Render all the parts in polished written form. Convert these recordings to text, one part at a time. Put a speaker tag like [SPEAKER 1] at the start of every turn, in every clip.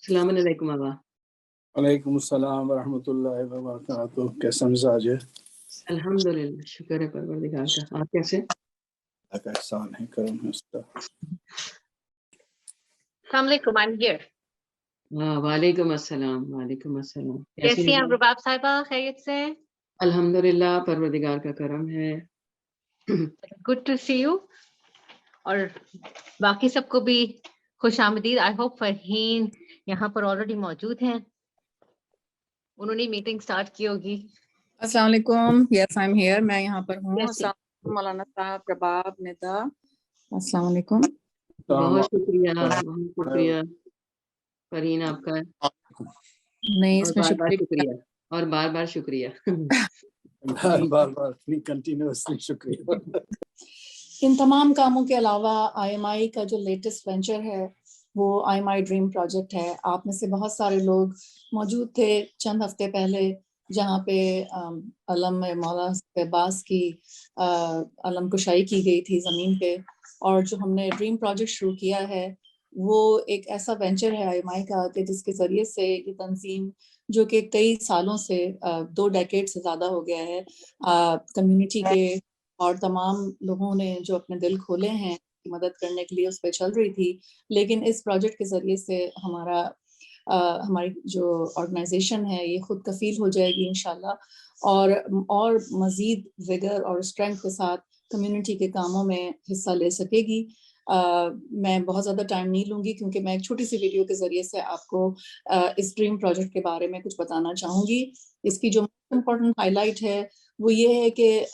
[SPEAKER 1] السلام علیکم آبا.
[SPEAKER 2] وعلیکم السلام ورحمۃ اللہ وبرکاتہ. کیسا مزاج ہے؟
[SPEAKER 1] الحمدللہ، شکر ہے پروردگار کا. آپ کیسے؟
[SPEAKER 2] اللہ کا احسان ہے، کرم ہے اس کا.
[SPEAKER 3] السلام علیکم. I'm here.
[SPEAKER 1] وعلیکم السلام. وعلیکم السلام.
[SPEAKER 3] کیسی ہیں رباب صاحبہ؟ خیریت سے؟
[SPEAKER 1] الحمدللہ، پروردگار کا کرم ہے.
[SPEAKER 3] Good to see you. اور باقی سب کو بھی خوش آمدید. آئی ہوپ فرحین یہاں پر آلریڈی موجود ہیں. انہوں نے میٹنگ سٹارٹ کی ہوگی.
[SPEAKER 4] السلام علیکم. یس آئی ایم ہیئر. میں یہاں پر ہوں.
[SPEAKER 3] Yes,
[SPEAKER 4] السلام علیکم مولانا صاحب، رباب، ندا. السلام علیکم.
[SPEAKER 1] بہت شکریہ، بہت شکریہ فرین آپ کا.
[SPEAKER 4] نہیں،
[SPEAKER 1] اور
[SPEAKER 4] اس میں
[SPEAKER 1] بار بار
[SPEAKER 4] شکریہ.
[SPEAKER 1] شکریہ، اور بار بار شکریہ.
[SPEAKER 2] بار بار کنٹینیوسلی شکریہ.
[SPEAKER 4] ان تمام کاموں کے علاوہ آئی ایم آئی کا جو لیٹسٹ وینچر ہے وہ I am I dream project ہے. آپ میں سے بہت سارے لوگ موجود تھے چند ہفتے پہلے جہاں پہ علم مولانا عباس کی علم کشائی کی گئی تھی زمین پہ. اور جو ہم نے ڈریم پروجیکٹ شروع کیا ہے وہ ایک ایسا وینچر ہے آئی ایم آئی کا کہ جس کے ذریعے سے یہ تنظیم جو کہ کئی سالوں سے 2 ڈیکیڈ سے زیادہ ہو گیا ہے، کمیونٹی کے اور تمام لوگوں نے جو اپنے دل کھولے ہیں مدد کرنے کے لیے اس پہ چل رہی تھی. لیکن اس پروجیکٹ کے ذریعے سے ہماری جو آرگنائزیشن ہے یہ خود کفیل ہو جائے گی انشاءاللہ، اور مزید ویگر اور اسٹرینتھ کے ساتھ کمیونٹی کے کاموں میں حصہ لے سکے گی. میں بہت زیادہ ٹائم نہیں لوں گی کیونکہ میں ایک چھوٹی سی ویڈیو کے ذریعے سے آپ کو اس ڈریم پروجیکٹ کے بارے میں کچھ بتانا چاہوں گی. اس کی جو موسٹ امپورٹنٹ ہائی لائٹ ہے وہ یہ ہے کہ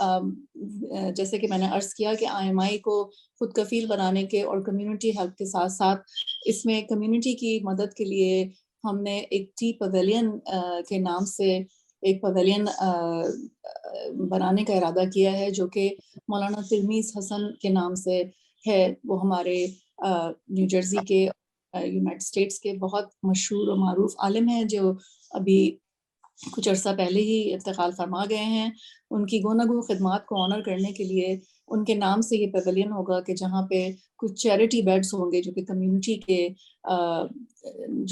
[SPEAKER 4] جیسے کہ میں نے عرض کیا کہ آئی ایم آئی کو خود کفیل بنانے کے اور کمیونٹی ہیلپ کے ساتھ ساتھ اس میں کمیونٹی کی مدد کے لیے ہم نے ایک ٹی پویلین کے نام سے ایک پویلین بنانے کا ارادہ کیا ہے جو کہ مولانا تلمیذ حسن کے نام سے ہے. وہ ہمارے نیو جرسی کے یونائٹڈ اسٹیٹس کے بہت مشہور و معروف عالم ہیں جو ابھی کچھ عرصہ پہلے ہی انتقال فرما گئے ہیں. ان کی گوناگو خدمات کو آنر کرنے کے لیے ان کے نام سے یہ پیویلین ہوگا کہ جہاں پہ کچھ چیریٹی بیڈز ہوں گے جو کہ کمیونٹی کے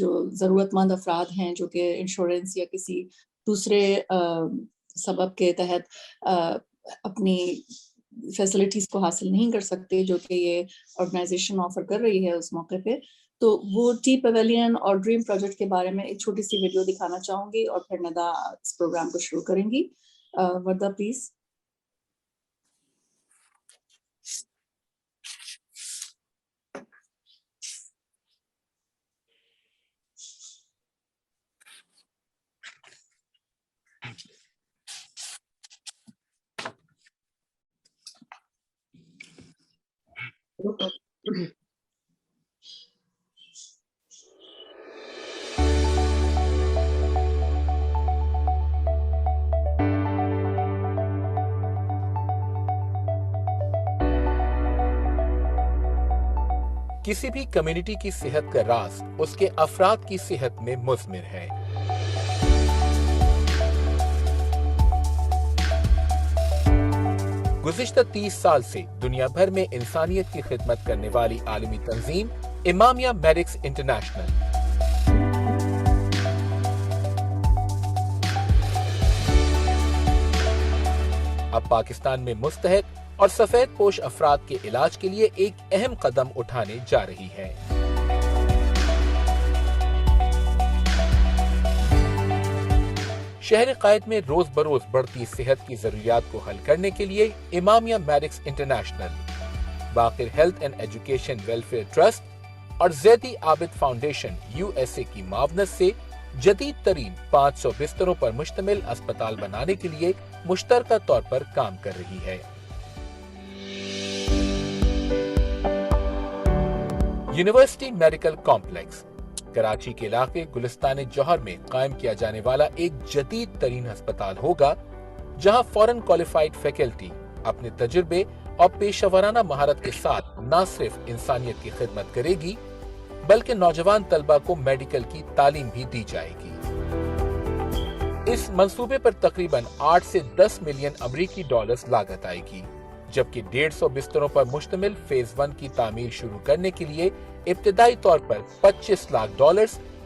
[SPEAKER 4] جو ضرورت مند افراد ہیں جو کہ انشورنس یا کسی دوسرے سبب کے تحت اپنی فیسلٹیز کو حاصل نہیں کر سکتے جو کہ یہ آرگنائزیشن آفر کر رہی ہے اس موقع پہ. تو وہ ٹی پیویلین اور ڈریم پروجیکٹ کے بارے میں ایک چھوٹی سی ویڈیو دکھانا چاہوں گی اور پھر ندا اس پروگرام کو شروع کریں گی. وردہ پلیز.
[SPEAKER 5] کسی بھی کمیونٹی کی صحت کا راز اس کے افراد کی صحت میں مضمر ہے. گزشتہ 30 سال سے دنیا بھر میں انسانیت کی خدمت کرنے والی عالمی تنظیم امامیہ میڈکس انٹرنیشنل اب پاکستان میں مستحق اور سفید پوش افراد کے علاج کے لیے ایک اہم قدم اٹھانے جا رہی ہے. شہر قائد میں روز بروز بڑھتی صحت کی ضروریات کو حل کرنے کے لیے Imamia medics international, Baqir health and education welfare trust اور زیدی عابد فاؤنڈیشن USA کی معاونت سے جدید ترین 500 بستروں پر مشتمل اسپتال بنانے کے لیے مشترکہ طور پر کام کر رہی ہے. یونیورسٹی میڈیکل کمپلیکس کراچی کے علاقے گلستان جوہر میں قائم کیا جانے والا ایک جدید ترین ہسپتال ہوگا جہاں فورن کوالیفائڈ فیکلٹی اپنے تجربے اور پیشہ ورانہ مہارت کے ساتھ نہ صرف انسانیت کی خدمت کرے گی بلکہ نوجوان طلبہ کو میڈیکل کی تعلیم بھی دی جائے گی. اس منصوبے پر تقریباً 8 سے 10 ملین امریکی ڈالرز لاگت آئے گی، جبکہ 150 بستروں پر مشتمل فیز 1 کی تعمیر شروع کرنے کے لیے ابتدائی طور پر $25 لاکھ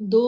[SPEAKER 4] 2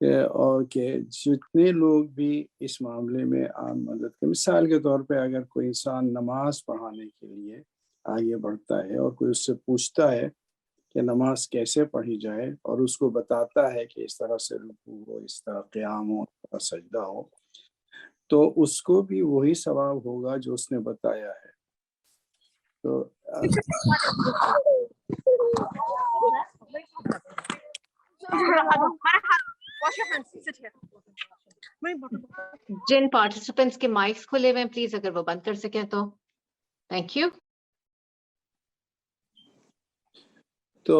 [SPEAKER 2] اور کہ جتنے لوگ بھی اس معاملے میں عام مدد کے، مثال کے طور پہ اگر کوئی انسان نماز پڑھانے کے لیے آگے بڑھتا ہے اور کوئی اس سے پوچھتا ہے کہ نماز کیسے پڑھی جائے، اور اس کو بتاتا ہے کہ اس طرح سے رکوع ہو، اس طرح قیام ہو، اس طرح سجدہ ہو، تو اس کو بھی وہی ثواب ہوگا جو اس نے بتایا ہے. تو
[SPEAKER 3] جن پارٹیسپینٹس کے مائکس کھلے ہوئے ہیں پلیز اگر وہ بند کر سکیں تو تھینک یو.
[SPEAKER 2] تو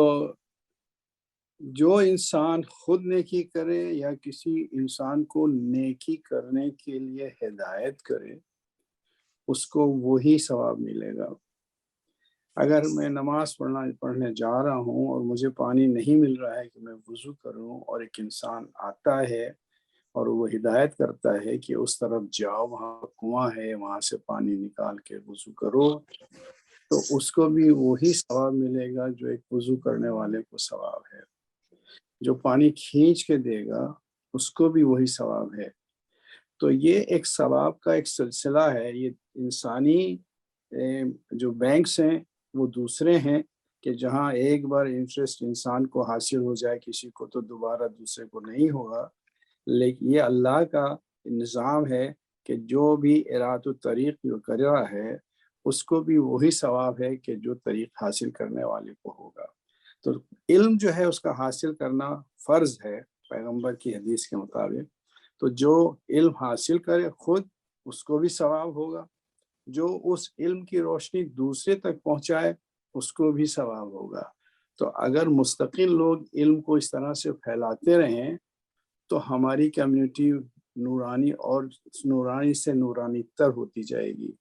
[SPEAKER 2] جو انسان خود نیکی کرے یا کسی انسان کو نیکی کرنے کے لیے ہدایت کرے، اس کو وہی ثواب ملے گا. اگر میں نماز پڑھنے جا رہا ہوں اور مجھے پانی نہیں مل رہا ہے کہ میں وضو کروں، اور ایک انسان آتا ہے اور وہ ہدایت کرتا ہے کہ اس طرف جاؤ، وہاں کنواں ہے، وہاں سے پانی نکال کے وضو کرو، تو اس کو بھی وہی ثواب ملے گا جو ایک وضو کرنے والے کو ثواب ہے. جو پانی کھینچ کے دے گا اس کو بھی وہی ثواب ہے. تو یہ ایک ثواب کا ایک سلسلہ ہے. یہ انسانی جو بینکس ہیں وہ دوسرے ہیں کہ جہاں ایک بار انٹرسٹ انسان کو حاصل ہو جائے کسی کو تو دوبارہ دوسرے کو نہیں ہوگا. لیکن یہ اللہ کا نظام ہے کہ جو بھی اراد و طریق جو کر رہا ہے اس کو بھی وہی ثواب ہے کہ جو طریق حاصل کرنے والے کو ہوگا. تو علم جو ہے اس کا حاصل کرنا فرض ہے پیغمبر کی حدیث کے مطابق. تو جو علم حاصل کرے خود اس کو بھی ثواب ہوگا، جو اس علم کی روشنی دوسرے تک پہنچائے اس کو بھی ثواب ہوگا. تو اگر مستقل لوگ علم کو اس طرح سے پھیلاتے رہیں تو ہماری کمیونٹی نورانی اور نورانی سے نورانی تر ہوتی جائے گی،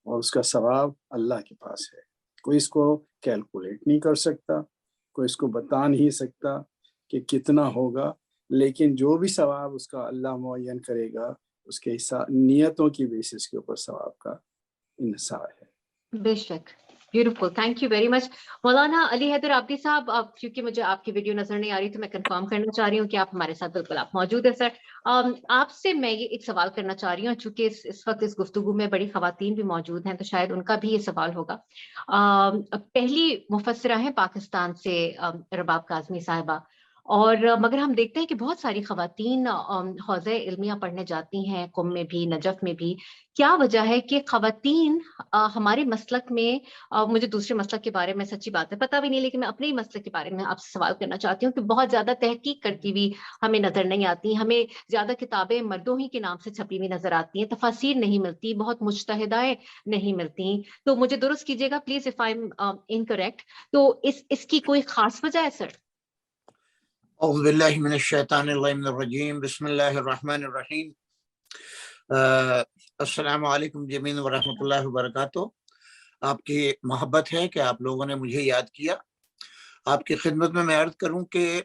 [SPEAKER 2] اور اس کا ثواب اللہ کے پاس ہے. کوئی اس کو کیلکولیٹ نہیں کر سکتا، کوئی اس کو بتا نہیں سکتا کہ کتنا ہوگا، لیکن جو بھی ثواب اس کا اللہ معین کرے گا اس کے نیتوں کی بیسس کے اوپر ثواب کا انحصار ہے.
[SPEAKER 3] بے شک. Beautiful, thank you very much. مولانا علی حیدر عابدی صاحب، کیونکہ مجھے آپ کی ویڈیو نظر نہیں آ رہی تو میں کنفرم کرنا چاہ رہی ہوں کہ آپ ہمارے ساتھ بالکل آپ موجود ہیں. سر آپ سے میں یہ ایک سوال کرنا چاہ رہی ہوں، چونکہ اس وقت اس گفتگو میں بڑی خواتین بھی موجود ہیں تو شاید ان کا بھی یہ سوال ہوگا. پہلی مفسرہ ہیں پاکستان سے رباب کاظمی صاحبہ، اور مگر ہم دیکھتے ہیں کہ بہت ساری خواتین حوزہ علمیہ پڑھنے جاتی ہیں، قم میں بھی، نجف میں بھی. کیا وجہ ہے کہ خواتین ہمارے مسلک میں، مجھے دوسرے مسلک کے بارے میں سچی بات ہے پتہ بھی نہیں، لیکن میں اپنے ہی مسلک کے بارے میں آپ سے سوال کرنا چاہتی ہوں کہ بہت زیادہ تحقیق کرتی ہوئی ہمیں نظر نہیں آتی. ہمیں زیادہ کتابیں مردوں ہی کے نام سے چھپی ہوئی نظر آتی ہیں، تفاسیر نہیں ملتی، بہت مجتہدائیں نہیں ملتی. تو مجھے درست کیجیے گا please if I am incorrect. تو اس کی کوئی خاص وجہ ہے سر؟
[SPEAKER 6] اعوذ باللہ من الشیطان الرجیم، بسم اللہ الرحمن الرحیم. السلام علیکم جمیعاً ورحمۃ اللہ وبرکاتہ. آپ کی محبت ہے کہ آپ لوگوں نے مجھے یاد کیا. آپ کی خدمت میں عرض کروں کہ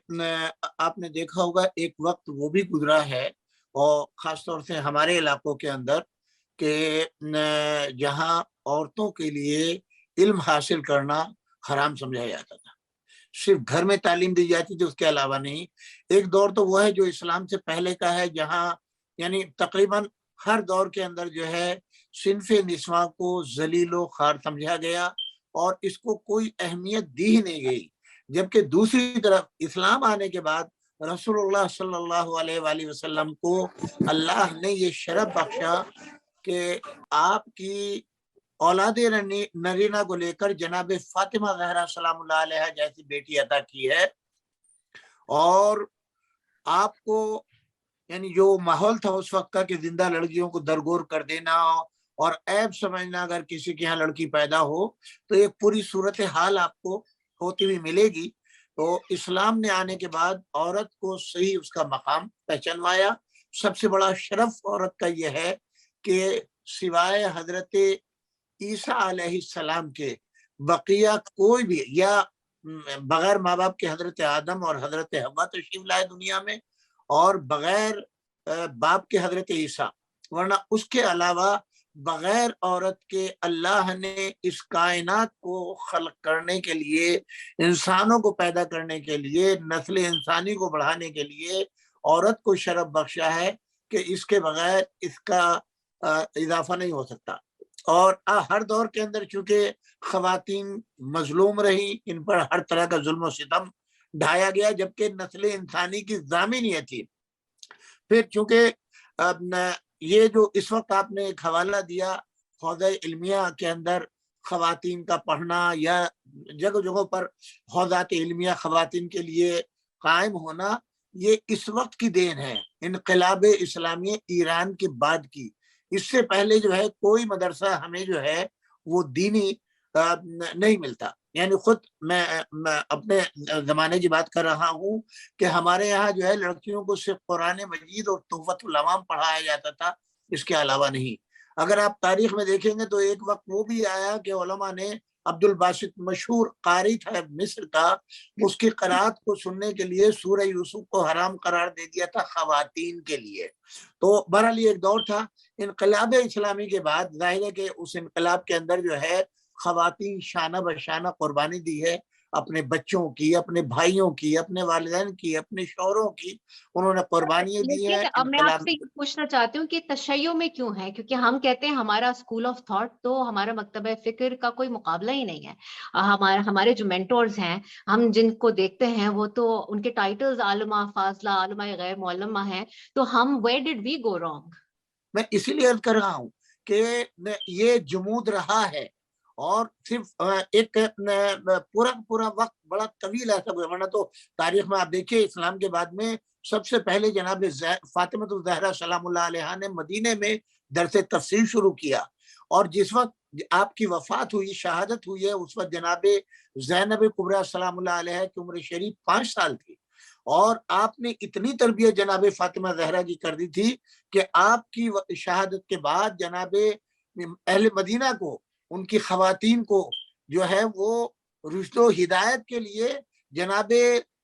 [SPEAKER 6] آپ نے دیکھا ہوگا ایک وقت وہ بھی گزرا ہے، اور خاص طور سے ہمارے علاقوں کے اندر، کہ جہاں عورتوں کے لیے علم حاصل کرنا حرام سمجھا جاتا تھا، صرف گھر میں تعلیم دی جاتی تھی، اس کے علاوہ نہیں. ایک دور تو وہ ہے جو اسلام سے پہلے کا ہے، جہاں یعنی تقریباً ہر دور کے اندر جو ہے صنف نسواں کو ذلیل و خوار سمجھا گیا اور اس کو کوئی اہمیت دی ہی نہیں گئی. جبکہ دوسری طرف اسلام آنے کے بعد رسول اللہ صلی اللہ علیہ وآلہ وسلم کو اللہ نے یہ شرف بخشا کہ آپ کی اولاد نرینہ کو لے کر جناب فاطمہ زہرا سلام اللہ علیہ جیسی بیٹی عطا کی ہے. اور آپ کو یعنی جو ماحول تھا اس وقت کا کہ زندہ لڑکیوں کو درگور کر دینا اور عیب سمجھنا اگر کسی کے یہاں لڑکی پیدا ہو تو ایک پوری صورتحال آپ کو ہوتی ہوئی ملے گی. تو اسلام نے آنے کے بعد عورت کو صحیح اس کا مقام پہچانوایا. سب سے بڑا شرف عورت کا یہ ہے کہ سوائے حضرت عیسیٰ علیہ السلام کے بقیہ کوئی بھی، یا بغیر ماں باپ کے حضرت آدم اور حضرت حوا تشریف لائے دنیا میں، اور بغیر باپ کے حضرت عیسیٰ، ورنہ اس کے علاوہ بغیر عورت کے اللہ نے اس کائنات کو خلق کرنے کے لیے، انسانوں کو پیدا کرنے کے لیے، نسل انسانی کو بڑھانے کے لیے عورت کو شرف بخشا ہے کہ اس کے بغیر اس کا اضافہ نہیں ہو سکتا۔ اور ہر دور کے اندر چونکہ خواتین مظلوم رہی، ان پر ہر طرح کا ظلم و ستم ڈھایا گیا، جبکہ نسل انسانی کی ضامن یہ تھی۔ پھر چونکہ یہ جو اس وقت آپ نے ایک حوالہ دیا حوزہ علمیہ کے اندر خواتین کا پڑھنا یا جگہ جگہوں پر حوزات علمیہ خواتین کے لیے قائم ہونا، یہ اس وقت کی دین ہے، انقلاب اسلامی ایران کے بعد کی۔ اس سے پہلے جو ہے کوئی مدرسہ ہمیں جو ہے وہ دینی نہیں ملتا۔ یعنی خود میں اپنے زمانے کی بات کر رہا ہوں کہ ہمارے یہاں جو ہے لڑکیوں کو صرف قرآن مجید اور تحفۃ العوام پڑھایا جاتا تھا، اس کے علاوہ نہیں۔ اگر آپ تاریخ میں دیکھیں گے تو ایک وقت وہ بھی آیا کہ علماء نے عبد الباسط مشہور قاری تھا مصر کا، اس کی قرات کو سننے کے لیے سورہ یوسف کو حرام قرار دے دیا تھا خواتین کے لیے۔ تو بہرحال یہ ایک دور تھا۔ انقلاب اسلامی کے بعد ظاہر ہے کہ اس انقلاب کے اندر جو ہے خواتین شانہ بشانہ قربانی دی ہے، اپنے بچوں کی، اپنے بھائیوں کی، اپنے والدین کی، اپنے شوہروں کی، انہوں نے قربانیاں دی ہیں۔
[SPEAKER 3] اب میں آپ سے یہ پوچھنا چاہتی ہوں کہ تشیع میں کیوں ہے؟ کیونکہ ہم کہتے ہیں ہمارا اسکول آف تھاٹ تو ہمارا مکتبہ فکر کا کوئی مقابلہ ہی نہیں ہے۔ ہمارے جو مینٹورز ہیں، ہم جن کو دیکھتے ہیں وہ تو ان کے ٹائٹلز عالمہ فاضلہ، عالمہ غیر معلمہ ہیں، تو ہم where did we go wrong؟ میں
[SPEAKER 6] اسی لیے عرض کر رہا ہوں کہ یہ جمود رہا ہے، اور صرف ایک پورا وقت بڑا طویل ایسا گزرا، ورنہ تو تاریخ میں آپ دیکھیے اسلام کے بعد میں سب سے پہلے جناب فاطمہ الزہرا سلام اللہ علیہا نے مدینے میں درس تفسیر شروع کیا، اور جس وقت آپ کی وفات ہوئی، شہادت ہوئی ہے، اس وقت جناب زینب کبریٰ سلام اللہ علیہا کی عمر شریف 5 سال تھی، اور آپ نے اتنی تربیت جناب فاطمہ زہرا کی کر دی تھی کہ آپ کی شہادت کے بعد جناب اہل مدینہ کو، ان کی خواتین کو جو ہے وہ رشد و ہدایت کے لیے جناب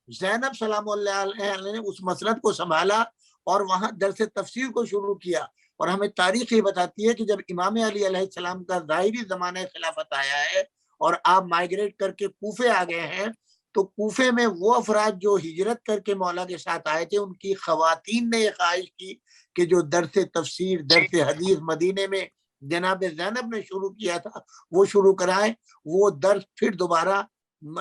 [SPEAKER 6] زینب سلام اللہ علیہ نے اس مسند کو سنبھالا اور وہاں درس تفسیر کو شروع کیا۔ اور ہمیں تاریخ یہ بتاتی ہے کہ جب امام علی علیہ السلام کا ظاہری زمانہ خلافت آیا ہے اور آپ مائگریٹ کر کے کوفے آ گئے ہیں، تو کوفے میں وہ افراد جو ہجرت کر کے مولا کے ساتھ آئے تھے، ان کی خواتین نے یہ خواہش کی کہ جو درس تفسیر، درس حدیث مدینے میں جناب زینب نے شروع کیا تھا وہ شروع کرائے۔ وہ درس پھر دوبارہ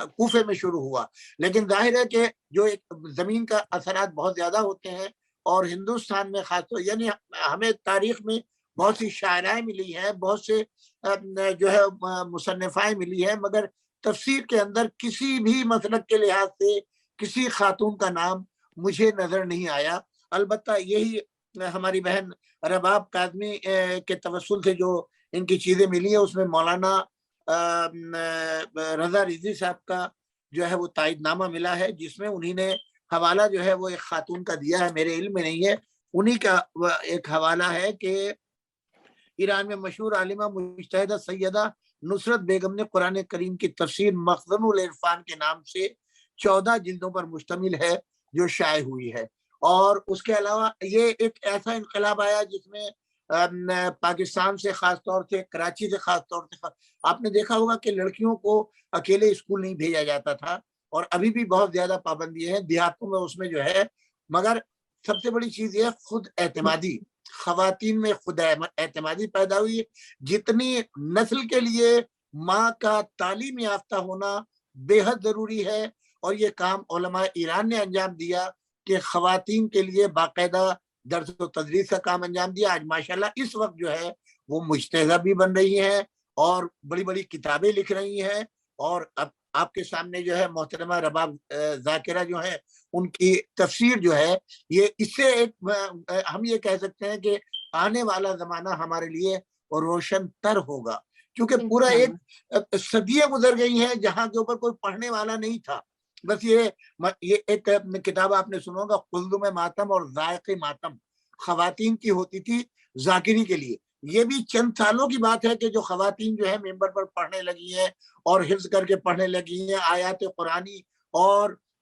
[SPEAKER 6] کوفے میں شروع ہوا۔ لیکن ظاہر ہے کہ جو ایک زمین کا اثرات بہت زیادہ ہوتے ہیں، اور ہندوستان میں خاص طور یعنی ہمیں تاریخ میں بہت سی شاعرائیں ملی ہیں، بہت سے جو ہے مصنفائیں ملی ہیں، مگر تفسیر کے اندر کسی بھی مسلک کے لحاظ سے کسی خاتون کا نام مجھے نظر نہیں آیا۔ البتہ یہی ہماری بہن رباب کاظمی کے توسل سے جو ان کی چیزیں ملی ہیں، اس میں مولانا رضا رضوی صاحب کا جو ہے وہ تائید نامہ ملا ہے، جس میں انہی نے حوالہ جو ہے وہ ایک خاتون کا دیا ہے، میرے علم میں نہیں ہے، انہی کا ایک حوالہ ہے کہ ایران میں مشہور عالمہ مجتہدہ سیدہ نصرت بیگم نے قرآن کریم کی تفسیر مخزن العرفان کے نام سے 14 جلدوں پر مشتمل ہے جو شائع ہوئی ہے۔ اور اس کے علاوہ یہ ایک ایسا انقلاب آیا جس میں پاکستان سے خاص طور سے، کراچی سے خاص طور سے آپ نے دیکھا ہوگا کہ لڑکیوں کو اکیلے اسکول نہیں بھیجا جاتا تھا، اور ابھی بھی بہت زیادہ پابندی ہیں دیہاتوں میں اس میں جو ہے، مگر سب سے بڑی چیز یہ خود اعتمادی، خواتین میں خود اعتمادی پیدا ہوئی۔ جتنی نسل کے لیے ماں کا تعلیم یافتہ ہونا بے حد ضروری ہے، اور یہ کام علماء ایران نے انجام دیا کہ خواتین کے لیے باقاعدہ درس و تدریس کا کام انجام دیا۔ آج ماشاءاللہ اس وقت جو ہے وہ مجتہدہ بھی بن رہی ہیں اور بڑی بڑی کتابیں لکھ رہی ہیں، اور اب آپ کے سامنے جو ہے محترمہ رباب ذاکرہ جو ہے، ان کی تفسیر جو ہے یہ اس سے ایک ہم یہ کہہ سکتے ہیں کہ آنے والا زمانہ ہمارے لیے روشن تر ہوگا، کیونکہ پورا ایک صدیاں گزر گئی ہیں جہاں کے اوپر کوئی پڑھنے والا نہیں تھا۔ بس یہ ایک کتاب آپ نے سنا ہوگا قلزم ماتم اور ذائق ماتم، خواتین کی ہوتی تھی ذاکری کے لیے۔ یہ بھی چند سالوں کی بات ہے کہ جو خواتین جو ہے ممبر پر پڑھنے لگی ہیں اور حفظ کر کے پڑھنے لگی ہیں آیات قرآنی، اور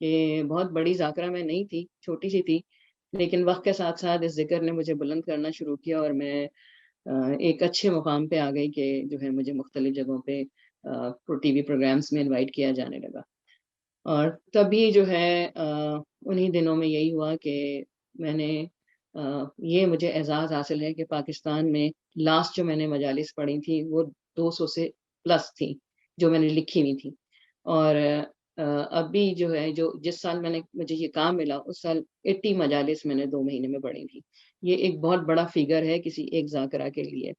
[SPEAKER 1] کہ بہت بڑی ذاکرہ میں نہیں تھی، چھوٹی سی تھی، لیکن وقت کے ساتھ ساتھ اس ذکر نے مجھے بلند کرنا شروع کیا اور میں ایک اچھے مقام پہ آ گئی کہ جو ہے مجھے مختلف جگہوں پہ ٹی وی پروگرامز میں انوائٹ کیا جانے لگا. اور تبھی جو ہے انہی دنوں میں یہی ہوا کہ میں نے یہ مجھے اعزاز حاصل ہے کہ پاکستان میں لاسٹ جو میں نے مجالس پڑھی تھی وہ 200 سے پلس تھی جو میں نے لکھی ہوئی تھی. اور ابھی جو ہے جس سال مجھے یہ کام ملا اس سال 80 مجالس میں نے 2 مہینے میں پڑھی تھی. یہ ایک بہت بڑا فگر ہے کسی ایک ذاکرہ کے لیے.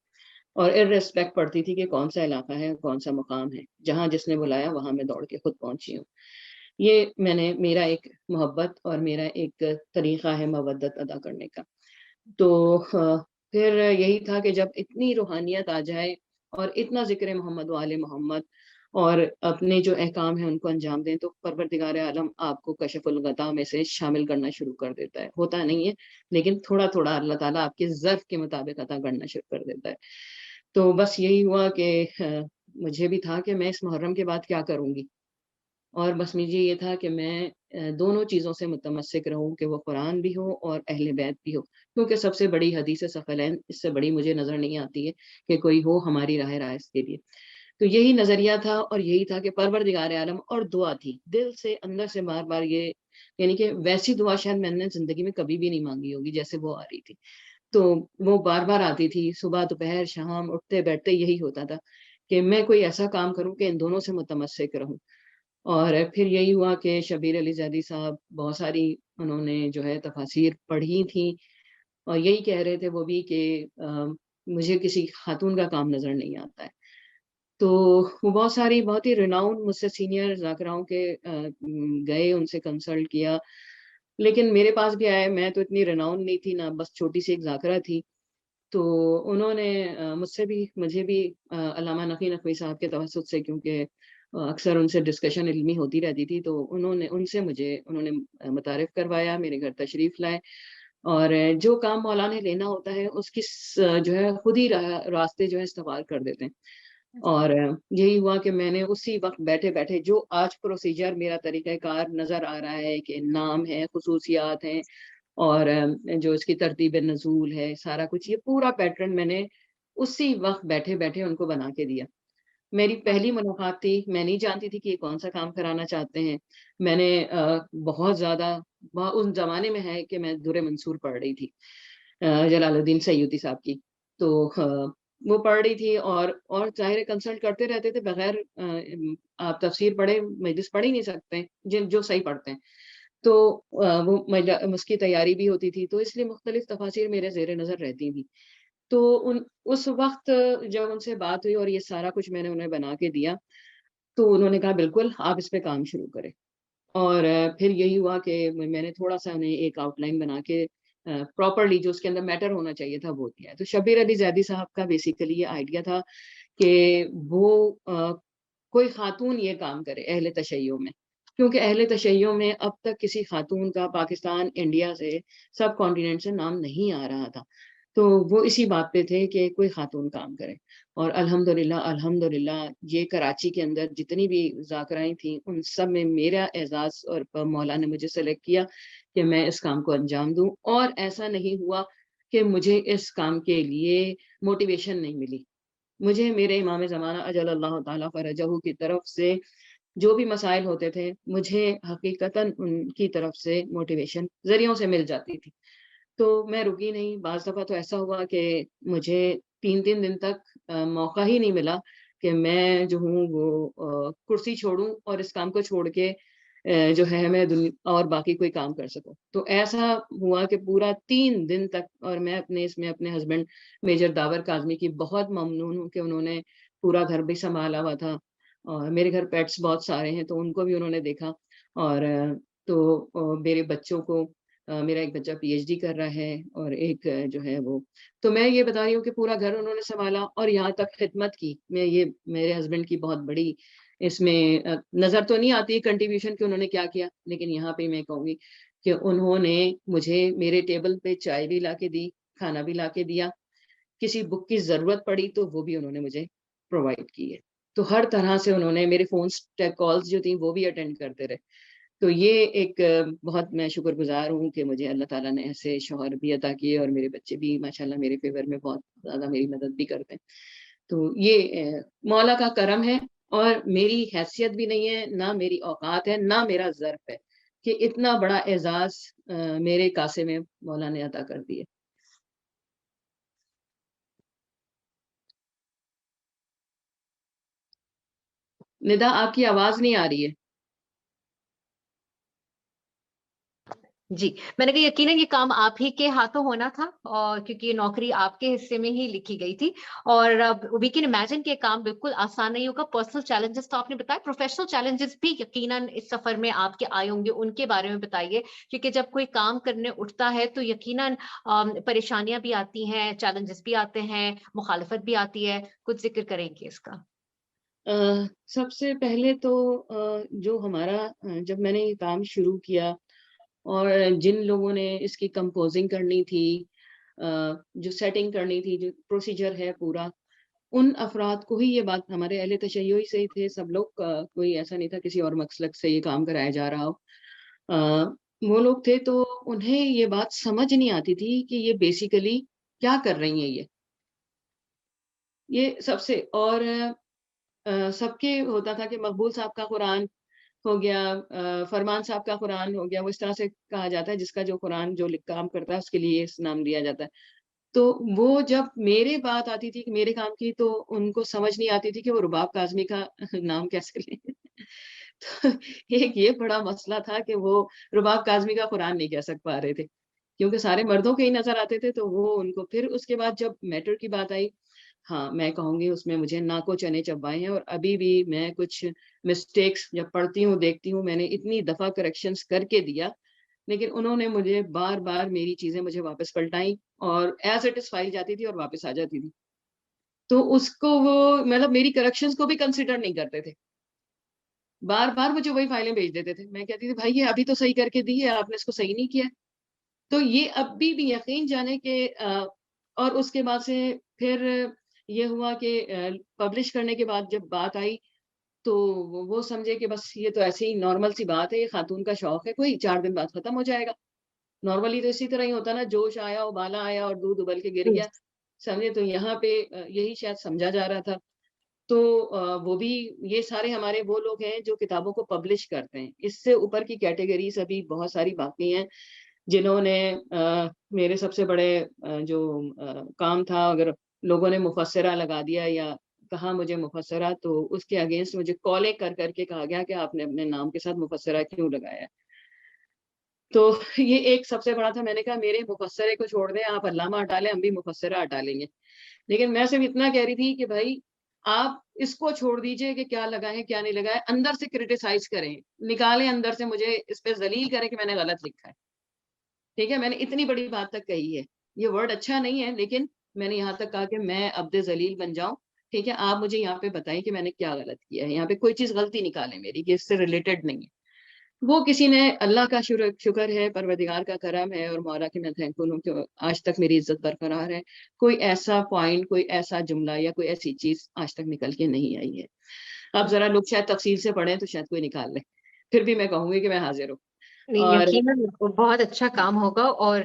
[SPEAKER 1] اور ریسپیکٹ پڑتی تھی کہ کون سا علاقہ ہے کون سا مقام ہے، جہاں جس نے بلایا وہاں میں دوڑ کے خود پہنچی ہوں. یہ میرا ایک محبت اور میرا ایک طریقہ ہے مودت ادا کرنے کا. تو پھر یہی تھا کہ جب اتنی روحانیت آ جائے اور اتنا ذکر محمد و آل محمد اور اپنے جو احکام ہیں ان کو انجام دیں تو پروردگار عالم آپ کو کشف الغطا میں سے شامل کرنا شروع کر دیتا ہے. ہوتا نہیں ہے لیکن تھوڑا تھوڑا اللہ تعالیٰ آپ کے ظرف کے مطابق عطا کرنا شروع کر دیتا ہے. تو بس یہی ہوا کہ مجھے بھی تھا کہ میں اس محرم کے بعد کیا کروں گی، اور بس مجھے یہ تھا کہ میں دونوں چیزوں سے متمسک رہوں کہ وہ قرآن بھی ہو اور اہل بیت بھی ہو، کیونکہ سب سے بڑی حدیث ثقلین اس سے بڑی مجھے نظر نہیں آتی ہے کہ کوئی ہو ہماری راہ راست کے لیے. تو یہی نظریہ تھا اور یہی تھا کہ پروردگار عالم، اور دعا تھی دل سے اندر سے بار بار یہ، یعنی کہ ویسی دعا شاید میں نے زندگی میں کبھی بھی نہیں مانگی ہوگی جیسے وہ آ رہی تھی. تو وہ بار بار آتی تھی، صبح دوپہر شام اٹھتے بیٹھتے یہی ہوتا تھا کہ میں کوئی ایسا کام کروں کہ ان دونوں سے متمسک رہوں. اور پھر یہی ہوا کہ شبیر علی زیدی صاحب بہت ساری انہوں نے جو ہے تفاسیر پڑھی تھیں اور یہی کہہ رہے تھے وہ بھی کہ مجھے کسی خاتون کا کام نظر نہیں آتا ہے. تو وہ بہت ہی ریناؤنڈ مجھ سے سینئر ذاکراؤں کے گئے، ان سے کنسلٹ کیا، لیکن میرے پاس بھی آئے. میں تو اتنی ریناؤنڈ نہیں تھی نا، بس چھوٹی سی ایک ذاکرہ تھی. تو انہوں نے مجھے بھی علامہ نقی نقوی صاحب کے توسط سے، کیونکہ اکثر ان سے ڈسکشن علمی ہوتی رہتی تھی، تو انہوں نے متعارف کروایا، میرے گھر تشریف لائے. اور جو کام مولا نے لینا ہوتا ہے اس کی جو ہے خود ہی راستے جو ہے استوار کر دیتے ہیں. اور یہی ہوا کہ میں نے اسی وقت بیٹھے بیٹھے جو آج پروسیجر میرا طریقہ کار نظر آ رہا ہے کہ نام ہے، خصوصیات ہیں، اور جو اس کی ترتیب نزول ہے، سارا کچھ یہ پورا پیٹرن میں نے اسی وقت بیٹھے بیٹھے ان کو بنا کے دیا. میری پہلی ملاقات تھی، میں نہیں جانتی تھی کہ یہ کون سا کام کرانا چاہتے ہیں. میں نے بہت زیادہ اس زمانے میں ہے کہ میں در منصور پڑھ رہی تھی جلال الدین سیوطی صاحب کی. تو وہ پڑھ رہی تھی اور ظاہر کنسلٹ کرتے رہتے تھے بغیر آپ تفسیر پڑھے مجلس پڑھ ہی نہیں سکتے جو صحیح پڑھتے ہیں. تو وہ اس کی تیاری بھی ہوتی تھی، تو اس لیے مختلف تفاسیر میرے زیر نظر رہتی تھی. تو اس وقت جب ان سے بات ہوئی اور یہ سارا کچھ میں نے انہیں بنا کے دیا تو انہوں نے کہا بالکل آپ اس پہ کام شروع کریں. اور پھر یہی ہوا کہ میں نے تھوڑا سا انہیں ایک آؤٹ لائن بنا کے پراپرلی جو اس کے اندر میٹر ہونا چاہیے تھا وہ دیا. تو شبیر علی زیدی صاحب کا بیسیکلی یہ آئیڈیا تھا کہ وہ کوئی خاتون یہ کام کرے اہل تشیع میں، کیونکہ اہل تشیع میں اب تک کسی خاتون کا پاکستان انڈیا سے سب کانٹیننٹ سے نام نہیں آ رہا تھا. تو وہ اسی بات پہ تھے کہ کوئی خاتون کام کرے. اور الحمدللہ یہ کراچی کے اندر جتنی بھی ذاکرائیں تھیں ان سب میں میرا اعزاز اور مولا نے مجھے سلیکٹ کیا کہ میں اس کام کو انجام دوں. اور ایسا نہیں ہوا کہ مجھے اس کام کے لیے موٹیویشن نہیں ملی. مجھے میرے امام زمانہ اجل اللہ تعالیٰ فرجہ کی طرف سے جو بھی مسائل ہوتے تھے مجھے حقیقتاً ان کی طرف سے موٹیویشن ذریعوں سے مل جاتی تھی. تو میں رکی نہیں. بعض دفعہ تو ایسا ہوا کہ مجھے 3 دن تک موقع ہی نہیں ملا کہ میں جو ہوں وہ کرسی چھوڑوں اور اس کام کو چھوڑ کے جو ہے میں اور باقی کوئی کام کر سکوں. تو ایسا ہوا کہ پورا 3 دن تک، اور میں اس میں اپنے ہسبینڈ میجر داور کاظمی کی بہت ممنون ہوں کہ انہوں نے پورا گھر بھی سنبھالا ہوا تھا. اور میرے گھر پیٹس بہت سارے ہیں تو ان کو بھی انہوں نے دیکھا. اور تو میرے بچوں کو، میرا ایک بچہ پی ایچ ڈی کر رہا ہے اور ایک جو ہے وہ، تو میں یہ بتا رہی ہوں کہ پورا گھر انہوں نے سنبھالا اور یہاں تک خدمت کی. یہ میرے ہسبینڈ کی بہت بڑی اس میں نظر تو نہیں آتی کنٹریبیوشن کہ انہوں نے کیا کیا، لیکن یہاں پہ میں کہوں گی کہ انہوں نے مجھے میرے ٹیبل پہ چائے بھی لا کے دی، کھانا بھی لا کے دیا. کسی بک کی ضرورت پڑی تو وہ بھی انہوں نے مجھے پرووائڈ کی ہے. تو ہر طرح سے انہوں نے میرے فون کالز جو تھیں وہ بھی اٹینڈ کرتے رہے. تو یہ ایک بہت میں شکر گزار ہوں کہ مجھے اللہ تعالیٰ نے ایسے شوہر بھی عطا کیے، اور میرے بچے بھی ماشاءاللہ میرے فیور میں بہت زیادہ میری مدد بھی کرتے ہیں. تو یہ مولا کا کرم ہے، اور میری حیثیت بھی نہیں ہے، نہ میری اوقات ہے، نہ میرا ظرف ہے کہ اتنا بڑا اعزاز میرے کاسے میں مولا نے عطا کر دیے. ندا آپ کی آواز نہیں آ رہی ہے.
[SPEAKER 3] جی میں نے کہا یقیناً یہ کام آپ ہی کے ہاتھوں ہونا تھا، اور کیونکہ یہ نوکری آپ کے حصے میں ہی لکھی گئی تھی، اور وی کین امیجن کہ یہ کام بالکل آسان نہیں ہوگا. پرسنل چیلنجز تو آپ نے بتایا، پروفیشنل چیلنجز بھی یقیناً اس سفر میں آپ کے آئے ہوں گے، ان کے بارے میں بتائیے. کیونکہ جب کوئی کام کرنے اٹھتا ہے تو یقیناً پریشانیاں بھی آتی ہیں، چیلنجز بھی آتے ہیں، مخالفت بھی آتی ہے. کچھ ذکر کریں گے اس کا؟
[SPEAKER 1] سب سے پہلے تو جو ہمارا جب میں نے یہ کام شروع کیا، اور جن لوگوں نے اس کی کمپوزنگ کرنی تھی، جو سیٹنگ کرنی تھی، جو پروسیجر ہے پورا، ان افراد کو ہی یہ بات، ہمارے اہل تشیعی سے ہی تھے سب لوگ، کوئی ایسا نہیں تھا کسی اور مسلک سے یہ کام کرایا جا رہا ہو. وہ لوگ تھے تو انہیں یہ بات سمجھ نہیں آتی تھی کہ یہ بیسیکلی کیا کر رہی ہیں. یہ سب سے، اور سب کے ہوتا تھا کہ مقبول صاحب کا قرآن ہو گیا، فرمان صاحب کا قرآن ہو گیا، وہ اس طرح سے کہا جاتا ہے جس کا جو قرآن جو کام کرتا ہے اس کے لیے اس نام دیا جاتا ہے. تو وہ جب میرے بات آتی تھی کہ میرے کام کی، تو ان کو سمجھ نہیں آتی تھی کہ وہ رباب کاظمی کا نام کیسے لیں. تو ایک یہ بڑا مسئلہ تھا کہ وہ رباب کاظمی کا قرآن نہیں کہہ سک پا رہے تھے، کیونکہ سارے مردوں کے ہی نظر آتے تھے. تو وہ ان کو پھر اس کے بعد جب میٹر کی بات آئی، ہاں میں کہوں گی اس میں مجھے ناکو چنے چبائے ہیں، اور ابھی بھی میں کچھ مسٹیکس جب پڑھتی ہوں دیکھتی ہوں، میں نے اتنی دفعہ کریکشنز کر کے دیا، لیکن انہوں نے مجھے بار بار میری چیزیں مجھے واپس پلٹائیں، اور ایز اٹ از فائل جاتی تھی اور واپس آ جاتی تھی. تو اس کو وہ مطلب میری کریکشنز کو بھی کنسیڈر نہیں کرتے تھے، بار بار مجھے وہی فائلیں بھیج دیتے تھے. میں کہتی تھی بھائی یہ ابھی تو صحیح کر کے دی ہے آپ نے، اس کو صحیح نہیں کیا. تو یہ اب بھی یقین جانے کہ اور اس کے بعد سے پھر یہ ہوا کہ پبلش کرنے کے بعد جب بات آئی تو وہ سمجھے کہ بس یہ تو ایسے ہی نارمل سی بات ہے، یہ خاتون کا شوق ہے، کوئی 4 دن بعد ختم ہو جائے گا. نارملی تو اسی طرح ہی ہوتا نا، جوش آیا، ابالا آیا اور دودھ ابل کے گر گیا، سمجھے. تو یہاں پہ یہی شاید سمجھا جا رہا تھا. تو وہ بھی، یہ سارے ہمارے وہ لوگ ہیں جو کتابوں کو پبلش کرتے ہیں. اس سے اوپر کی کیٹیگریز ابھی بہت ساری باقی ہیں، جنہوں نے میرے سب سے بڑے جو کام تھا، اگر لوگوں نے مفسرہ لگا دیا یا کہا مجھے مفسرہ، تو اس کے اگینسٹ مجھے کالیں کر کر کے کہا گیا کہ آپ نے اپنے نام کے ساتھ مفسرہ کیوں لگایا. تو یہ ایک سب سے بڑا تھا. میں نے کہا میرے مفسرے کو چھوڑ دیں، آپ علامہ ہٹا لیں، ہم بھی مفسرہ ہٹا لیں گے. لیکن میں صرف اتنا کہہ رہی تھی کہ بھائی آپ اس کو چھوڑ دیجئے کہ کیا لگائیں کیا نہیں لگائیں، اندر سے کرٹیسائز کریں، نکالیں اندر سے، مجھے اس پہ ذلیل کریں کہ میں نے غلط لکھا ہے. ٹھیک ہے، میں نے اتنی بڑی بات تک کہی ہے. یہ ورڈ اچھا نہیں ہے، لیکن میں نے یہاں تک کہا کہ میں عبد ذلیل بن جاؤں. ٹھیک ہے، آپ مجھے یہاں پہ بتائیں کہ میں نے کیا غلط کیا ہے، یہاں پہ کوئی چیز غلطی نکالیں میری کہ اس سے ریلیٹڈ نہیں ہے. وہ کسی نے، اللہ کا شکر ہے، پروردگار کا کرم ہے، اور مولا کی میں تھینکفل ہوں کہ آج تک میری عزت برقرار ہے. کوئی ایسا پوائنٹ، کوئی ایسا جملہ یا کوئی ایسی چیز آج تک نکل کے نہیں آئی ہے. اب ذرا لوگ شاید تفصیل سے پڑھیں تو شاید کوئی نکال لے، پھر بھی میں کہوں گی کہ میں حاضر ہوں. اور
[SPEAKER 3] یقیناً بہت اچھا کام ہوگا. اور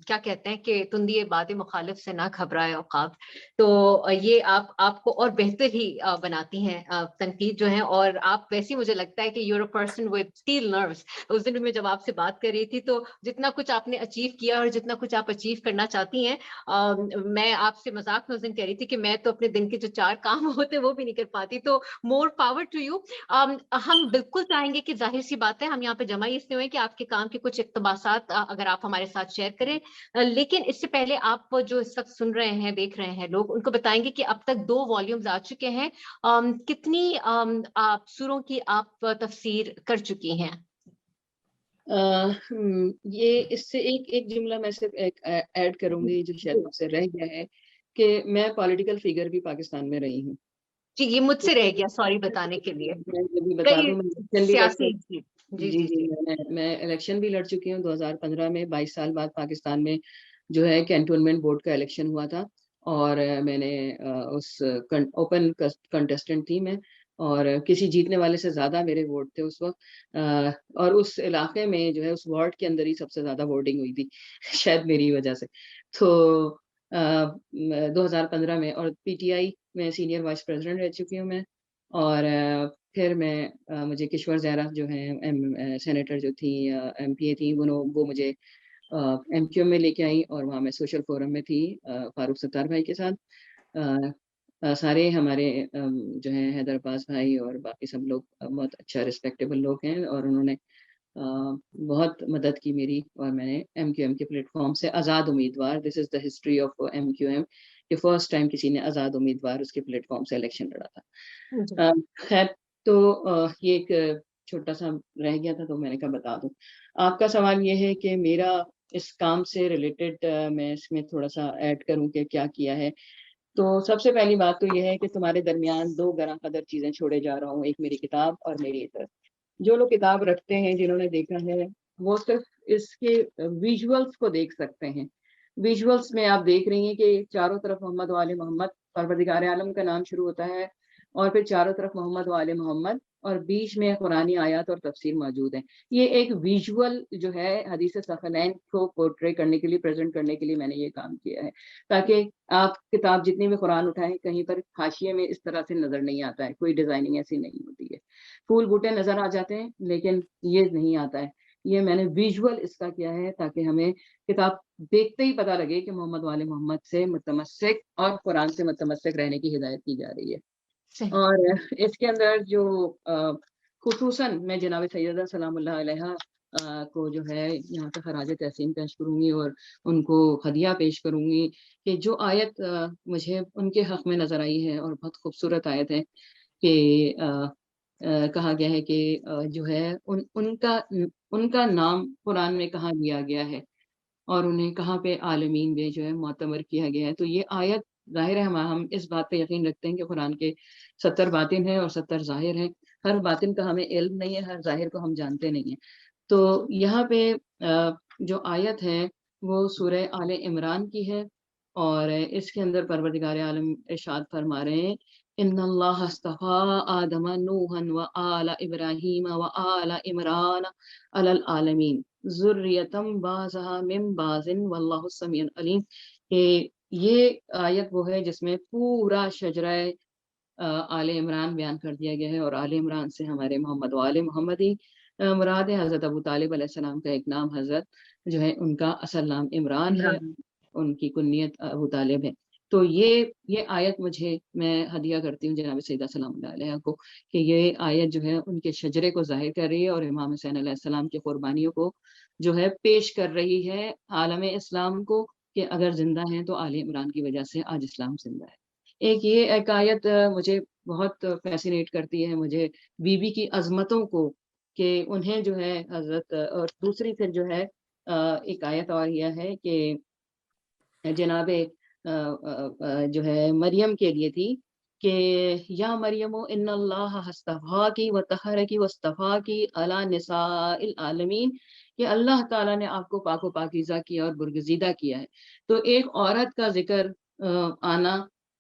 [SPEAKER 3] کیا کہتے ہیں کہ تندی باد مخالف سے نہ گھبرائے عقاب. تو یہ آپ کو اور بہتر ہی بناتی ہیں تنقید جو ہے. اور آپ ویسے مجھے لگتا ہے کہ you are a person with still nervous. اس دن میں جب آپ سے بات کر رہی تھی تو جتنا کچھ آپ نے اچیو کیا اور جتنا کچھ آپ اچیو کرنا چاہتی ہیں، میں آپ سے مذاق میں اس دن کہہ رہی تھی کہ میں تو اپنے دن کے جو 4 کام ہوتے وہ بھی نہیں کر پاتی. تو مور پاور ٹو یو. ہم بالکل چاہیں گے کہ ظاہر سی بات ہے ہم یہاں پہ جمع اس لیے ہوئے کہ آپ کے کام کے کچھ اقتباسات اگر آپ ہمارے ساتھ شیئر کریں. لیکن اس سے پہلے آپ جو اس وقت سن رہے ہیں، دیکھ رہے ہیں لوگ، ان کو بتائیں گے کہ اب تک 2 والیومز آ چکے ہیں. کتنی سوروں کی آپ تفسیر کر چکی ہیں؟
[SPEAKER 1] یہ اس سے ایک جملہ میں صرف ایڈ کروں گی جو شاید مجھ سے رہ گیا ہے، کہ میں پولیٹیکل فگر بھی پاکستان میں رہی ہوں.
[SPEAKER 3] جی یہ مجھ سے رہ گیا، سوری بتانے کے لیے.
[SPEAKER 1] میں یہ بھی بتا دوں،
[SPEAKER 3] سیاسی
[SPEAKER 1] میں الیکشن بھی لڑ چکی ہوں 2015 میں. 22 سال بعد پاکستان میں جو ہے کینٹونمنٹ بورڈ کا الیکشن ہوا تھا، اور میں نے اس اوپن کنٹیسٹنٹ تھی میں. اور کسی جیتنے والے سے زیادہ میرے ووٹ تھے اس وقت، اور اس علاقے میں جو ہے اس وارڈ کے اندر ہی سب سے زیادہ ووٹنگ ہوئی تھی شاید میری وجہ سے. تو 2015 میں، اور پی ٹی آئی میں سینئر وائس پریزیڈنٹ رہ چکی ہوں میں. اور پھر میں مجھے کشور زہرا جو ہیں سینیٹر جو تھی ایم پی اے تھیں، وہ مجھے ایم کیو میں لے کے آئی، اور وہاں میں سوشل فورم میں تھی فاروق ستار بھائی کے ساتھ. سارے ہمارے جو ہیں حیدر عباس بھائی اور باقی سب لوگ بہت اچھا رسپیکٹیبل لوگ ہیں، اور انہوں نے بہت مدد کی میری. اور میں نے ایم کیو ایم کے پلیٹ فارم سے آزاد امیدوار، this is the history of M Q M, کہ فرسٹ ٹائم کسی نے آزاد امیدوار اس کے پلیٹ فارم سے الیکشن لڑا تھا. خیر، تو یہ ایک چھوٹا سا رہ گیا تھا تو میں نے کہا بتا دوں. آپ کا سوال یہ ہے کہ میرا اس کام سے ریلیٹڈ میں اس میں تھوڑا سا ایڈ کروں کہ کیا کیا ہے. تو سب سے پہلی بات تو یہ ہے کہ تمہارے درمیان دو گراں قدر چیزیں چھوڑے جا رہا ہوں، ایک میری کتاب اور میری عطر. جو لوگ کتاب رکھتے ہیں، جنہوں نے دیکھا ہے، وہ صرف اس کے ویژولس کو دیکھ سکتے ہیں. ویژولس میں آپ دیکھ رہی ہیں کہ چاروں طرف محمد و آل محمد، پروردگار عالم کا نام شروع ہوتا ہے، اور پھر چاروں طرف محمد و آل محمد، اور بیچ میں قرآنی آیات اور تفسیر موجود ہیں. یہ ایک ویژول جو ہے حدیث ثقلین کو پورٹری کرنے کے لیے، پریزنٹ کرنے کے لیے میں نے یہ کام کیا ہے، تاکہ آپ کتاب جتنی بھی قرآن اٹھائیں کہیں پر حاشیے میں اس طرح سے نظر نہیں آتا ہے، کوئی ڈیزائننگ ایسی نہیں ہوتی ہے. پھول بوٹے نظر آ جاتے ہیں لیکن یہ نہیں آتا ہے. یہ میں نے ویژول اس کا کیا ہے تاکہ ہمیں کتاب دیکھتے ہی پتہ لگے کہ محمد والے محمد سے متمسک اور قرآن سے متمسک رہنے کی ہدایت کی جا رہی ہے. اور اس کے اندر جو خصوصاً میں جناب سیدہ سلام اللہ علیہ کو جو ہے یہاں سے خراج تحسین پیش کروں گی اور ان کو ہدیہ پیش کروں گی کہ جو آیت مجھے ان کے حق میں نظر آئی ہے، اور بہت خوبصورت آیت ہے کہ کہا گیا ہے کہ جو ہے ان کا نام قرآن میں کہاں لیا گیا ہے اور انہیں کہاں پہ عالمین میں جو ہے معتبر کیا گیا ہے. تو یہ آیت ظاہر ہے ہم اس بات پہ یقین رکھتے ہیں کہ قرآن کے 70 باطن ہیں اور 70 ظاہر ہیں. ہر باطن کا ہمیں علم نہیں ہے، ہر ظاہر کو ہم جانتے نہیں ہیں. تو یہاں پہ جو آیت ہے وہ سورہ آل عمران کی ہے، اور اس کے اندر پروردگار عالم ارشاد فرما رہے ہیں ان اللہ اصطفیٰ آدم نوحا وآل ابراہیم وآل عمران علی العالمین ذریۃ بعضھا من بعض واللہ السمیع العلیم. کہ یہ آیت وہ ہے جس میں پورا شجرہ آل عمران بیان کر دیا گیا ہے، اور آل عمران سے ہمارے محمد و آل محمد ہی مراد ہے. حضرت ابو طالب علیہ السلام کا ایک نام حضرت جو ہے ان کا اصل نام عمران ہے، ان کی کنیت ابو طالب ہے. تو یہ آیت میں ہدیہ کرتی ہوں جناب سیدہ سلام اللہ علیہ کو کہ یہ آیت جو ہے ان کے شجرے کو ظاہر کر رہی ہے اور امام حسین علیہ السلام کی قربانیوں کو جو ہے پیش کر رہی ہے عالم اسلام کو کہ اگر زندہ ہیں تو آل عمران کی وجہ سے آج اسلام زندہ ہے. ایک آیت مجھے بہت فیسینیٹ کرتی ہے، مجھے بی بی کی عظمتوں کو کہ انہیں جو ہے حضرت، اور دوسری پھر جو ہے ایک آیت اور یہ ہے کہ جناب جو ہے مریم کے لیے تھی کہ یا مریم ان اللہ اصطفاکی وطہرکی واصطفاکی علی نساء العالمین، کہ اللہ تعالیٰ نے آپ کو پاک و پاکیزہ کیا اور برگزیدہ کیا ہے. تو ایک عورت کا ذکر آنا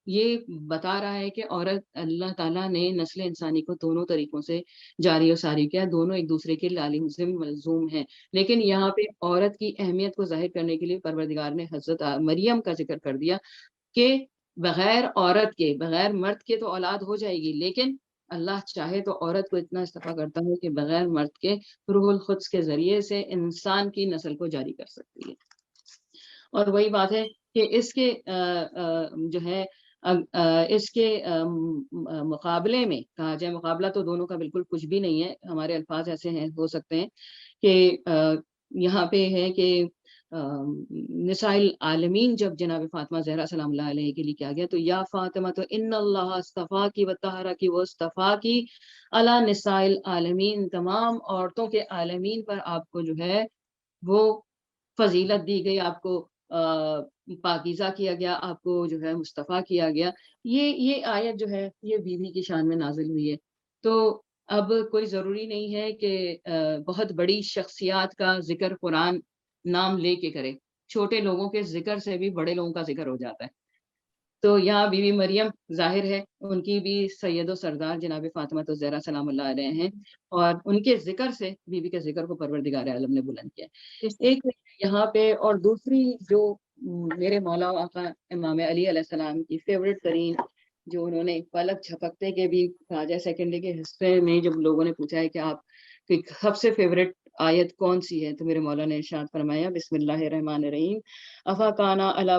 [SPEAKER 1] یہ بتا رہا ہے کہ عورت اللہ تعالیٰ نے نسل انسانی کو دونوں طریقوں سے جاری و ساری کیا، دونوں ایک دوسرے کے لازم ملزوم ہیں. لیکن یہاں پہ عورت کی اہمیت کو ظاہر کرنے کے لیے پروردگار نے حضرت مریم کا ذکر کر دیا کہ بغیر عورت کے، بغیر مرد کے تو اولاد ہو جائے گی، لیکن اللہ چاہے تو عورت کو اتنا استفا کرتا ہے کہ بغیر مرد کے روح القدس کے ذریعے سے انسان کی نسل کو جاری کر سکتی ہے. اور وہی بات ہے کہ اس کے جو ہے اس کے مقابلے میں کہا جائے، مقابلہ تو دونوں کا بالکل کچھ بھی نہیں ہے، ہمارے الفاظ ایسے ہو سکتے ہیں کہ یہاں پہ ہے کہ نساء العالمین جب جناب فاطمہ زہرا سلام اللہ علیہ کے لیے کیا گیا تو یا فاطمہ تو ان اللہ اصطفاکی وطہرکی واصطفاکی علی نساء العالمین، تمام عورتوں کے عالمین پر آپ کو جو ہے وہ فضیلت دی گئی، آپ کو پاکیزہ کیا گیا، آپ کو جو ہے مصطفیٰ کیا گیا. یہ آیت جو ہے یہ بیوی کی شان میں نازل ہوئی ہے. تو اب کوئی ضروری نہیں ہے کہ بہت بڑی شخصیات کا ذکر قرآن نام لے کے کرے، چھوٹے لوگوں کے ذکر سے بھی بڑے لوگوں کا ذکر ہو جاتا ہے. تو یہاں بی بی مریم ظاہر ہے، ان کی بھی سید و سردار جناب فاطمہ الزہرا سلام اللہ علیہ ہیں، اور ان کے ذکر سے بی بی کے ذکر کو پروردگار عالم نے بلند کیا ہے۔ ایک یہاں پہ، اور دوسری جو میرے مولا و آقا امام علی علیہ السلام کی فیوریٹ ترین، جو انہوں نے پلک جھپکتے کے بھی کہا جائے سیکنڈری کے حصے میں جب لوگوں نے پوچھا ہے کہ آپ کی سب سے فیوریٹ آیت کون سی ہے، تو میرے مولا نے ارشاد فرمایا بسم اللہ الرحمن الرحیم افا کانا علی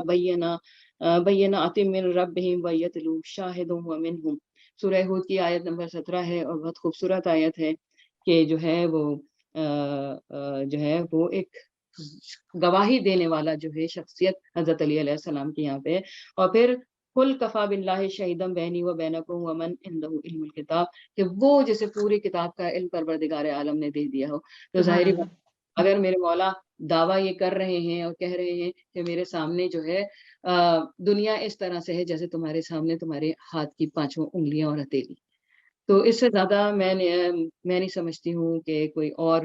[SPEAKER 1] بینات من ربہم ویتلو شاہد ومنہم۔ سورہ ہود کی آیت نمبر 17 ہے، اور بہت خوبصورت آیت ہے کہ جو ہے وہ ایک گواہی دینے والا جو ہے شخصیت حضرت علی علیہ السلام کی یہاں پہ، اور پھر قل کفا باللہ شہیدم بینی و بینکم ومن عنده علم الکتاب، کہ وہ جسے پوری کتاب کا علم پروردگار عالم نے دے دیا ہو۔ تو ظاہری بات، اگر میرے مولا دعویٰ یہ کر رہے ہیں اور کہہ رہے ہیں کہ میرے سامنے جو ہے دنیا اس طرح سے ہے جیسے تمہارے سامنے تمہارے ہاتھ کی 5 انگلیاں اور ہتھیلی، تو اس سے زیادہ میں نہیں سمجھتی ہوں کہ کوئی اور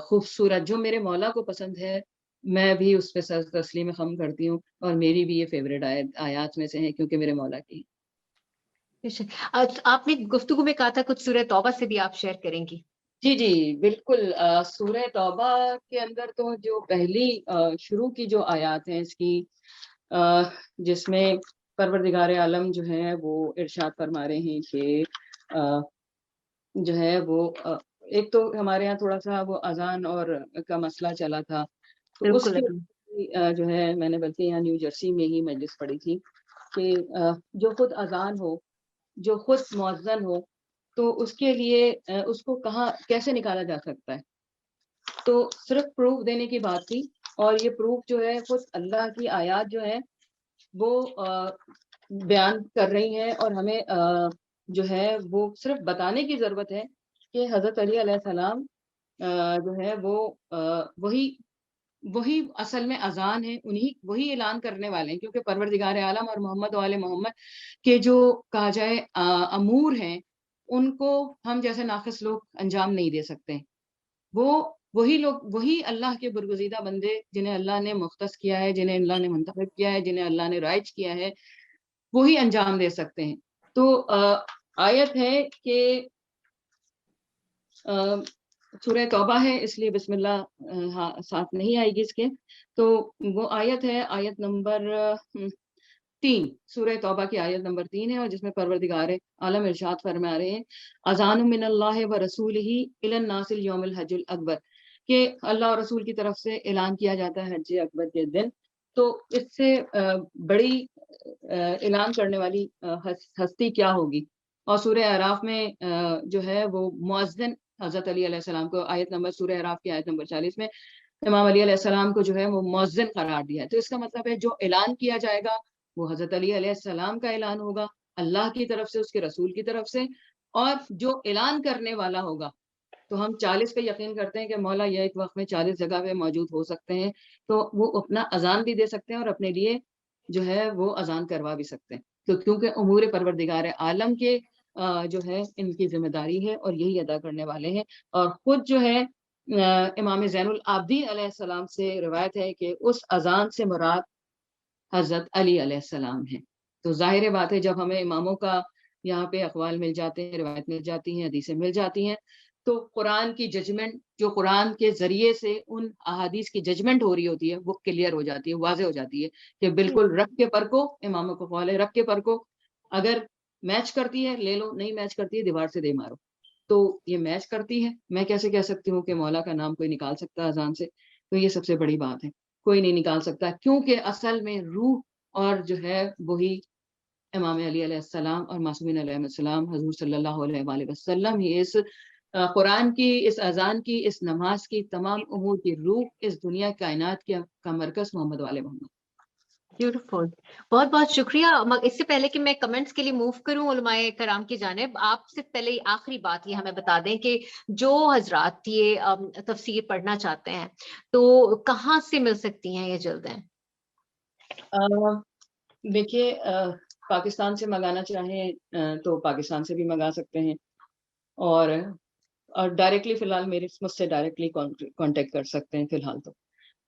[SPEAKER 1] خوبصورت جو میرے مولا کو پسند ہے، میں بھی اس پہ سر تسلیم خم کرتی ہوں، اور میری بھی یہ فیوریٹ آیات میں سے ہیں کیونکہ میرے مولا کی۔
[SPEAKER 3] آپ نے گفتگو میں کہا تھا کچھ سورہ توبہ سے بھی آپ شیئر کریں گی؟
[SPEAKER 1] جی جی بالکل، سورہ توبہ کے اندر تو جو پہلی شروع کی جو آیات ہیں اس کی، جس میں پروردگار عالم جو ہے وہ ارشاد فرما رہے ہیں کہ جو ہے وہ ایک تو ہمارے یہاں تھوڑا سا وہ اذان اور کا مسئلہ چلا تھا، تو اس کی جو ہے میں نے بلکہ یہاں نیو جرسی میں ہی مجلس پڑھی تھی کہ جو خود اذان ہو، جو خود مؤذن ہو، تو اس کے لیے اس کو کہاں کیسے نکالا جا سکتا ہے، تو صرف پروف دینے کی بات تھی، اور یہ پروف جو ہے خود اللہ کی آیات جو ہے وہ بیان کر رہی ہیں، اور ہمیں جو ہے وہ صرف بتانے کی ضرورت ہے کہ حضرت علی علیہ السلام جو ہے وہ وہی اصل میں اذان ہے، وہی اعلان کرنے والے ہیں، کیونکہ پروردگار عالم اور محمد و آل محمد کے جو کہا جائے امور ہیں، ان کو ہم جیسے ناقص لوگ انجام نہیں دے سکتے۔ وہی لوگ، وہی اللہ کے برگزیدہ بندے جنہیں اللہ نے مختص کیا ہے، جنہیں اللہ نے منتخب کیا ہے، جنہیں اللہ نے رائج کیا ہے، وہی انجام دے سکتے ہیں۔ تو آیت ہے کہ سورہ توبہ ہے، اس لیے بسم اللہ ساتھ نہیں آئے گی اس کے، تو وہ آیت ہے آیت نمبر 3، سورہ توبہ کی آیت نمبر 3 ہے، اور جس میں پروردگار عالم ارشاد فرما رہے ہیں اذان من اللہ و رسولہ الی الناس یوم الحج الاکبر، کہ اللہ اور رسول کی طرف سے اعلان کیا جاتا ہے حج اکبر کے دن۔ تو اس سے بڑی اعلان کرنے والی ہستی کیا ہوگی، اور سورہ اعراف میں جو ہے وہ مؤذن حضرت علی علیہ السلام کو، آیت نمبر سورہ اعراف کی آیت نمبر 40 میں امام علی علیہ السلام کو جو ہے وہ مؤذن قرار دیا ہے۔ تو اس کا مطلب ہے جو اعلان کیا جائے گا وہ حضرت علی علیہ السلام کا اعلان ہوگا، اللہ کی طرف سے، اس کے رسول کی طرف سے، اور جو اعلان کرنے والا ہوگا، تو ہم 40 پہ یقین کرتے ہیں کہ مولا یہ ایک وقت میں 40 جگہ پہ موجود ہو سکتے ہیں، تو وہ اپنا اذان بھی دے سکتے ہیں اور اپنے لیے جو ہے وہ اذان کروا بھی سکتے ہیں، تو کیونکہ امور پروردگار عالم کے جو ہے ان کی ذمہ داری ہے اور یہی ادا کرنے والے ہیں۔ اور خود جو ہے امام زین العابدین علیہ السلام سے روایت ہے کہ اس اذان سے مراد حضرت علی علیہ السلام ہیں۔ تو ظاہر بات ہے جب ہمیں اماموں کا یہاں پہ اقوال مل جاتے ہیں، روایت مل جاتی ہیں، حدیثیں مل جاتی ہیں، تو قرآن کی ججمنٹ جو قرآن کے ذریعے سے ان احادیث کی ججمنٹ ہو رہی ہوتی ہے وہ کلیئر ہو جاتی ہے، واضح ہو جاتی ہے کہ بالکل رب کے پر کو، اماموں کو قول ہے رب کے پر کو اگر میچ کرتی ہے لے لو، نہیں میچ کرتی ہے دیوار سے دے مارو۔ تو یہ میچ کرتی ہے، میں کیسے کہہ سکتی ہوں کہ مولا کا نام کوئی نکال سکتا ہے اذان سے، تو یہ سب سے بڑی بات ہے، کوئی نہیں نکال سکتا، کیونکہ اصل میں روح اور جو ہے وہی امام علی علیہ السلام اور معصومین علیہ السلام حضور صلی اللہ علیہ وآلہ وسلم ہی اس قرآن کی، اس اذان کی، اس نماز کی، تمام امور کی روح، اس دنیا کائنات کا مرکز محمد والے محمد۔
[SPEAKER 3] بیوٹیفل، بہت بہت شکریہ۔ اس سے پہلے کہ میں کمنٹس کے لیے موو کروں علماء کرام کی جانب، آپ سے پہلے آخری بات یہ ہمیں بتا دیں کہ جو حضرات یہ تفسیر پڑھنا چاہتے ہیں تو کہاں سے مل سکتی ہیں یہ جلدیں؟
[SPEAKER 1] دیکھیے پاکستان سے منگانا چاہیں تو پاکستان سے بھی منگا سکتے ہیں، اور ڈائریکٹلی فی الحال مجھ سے ڈائریکٹلی کانٹیکٹ کر سکتے ہیں فی الحال تو،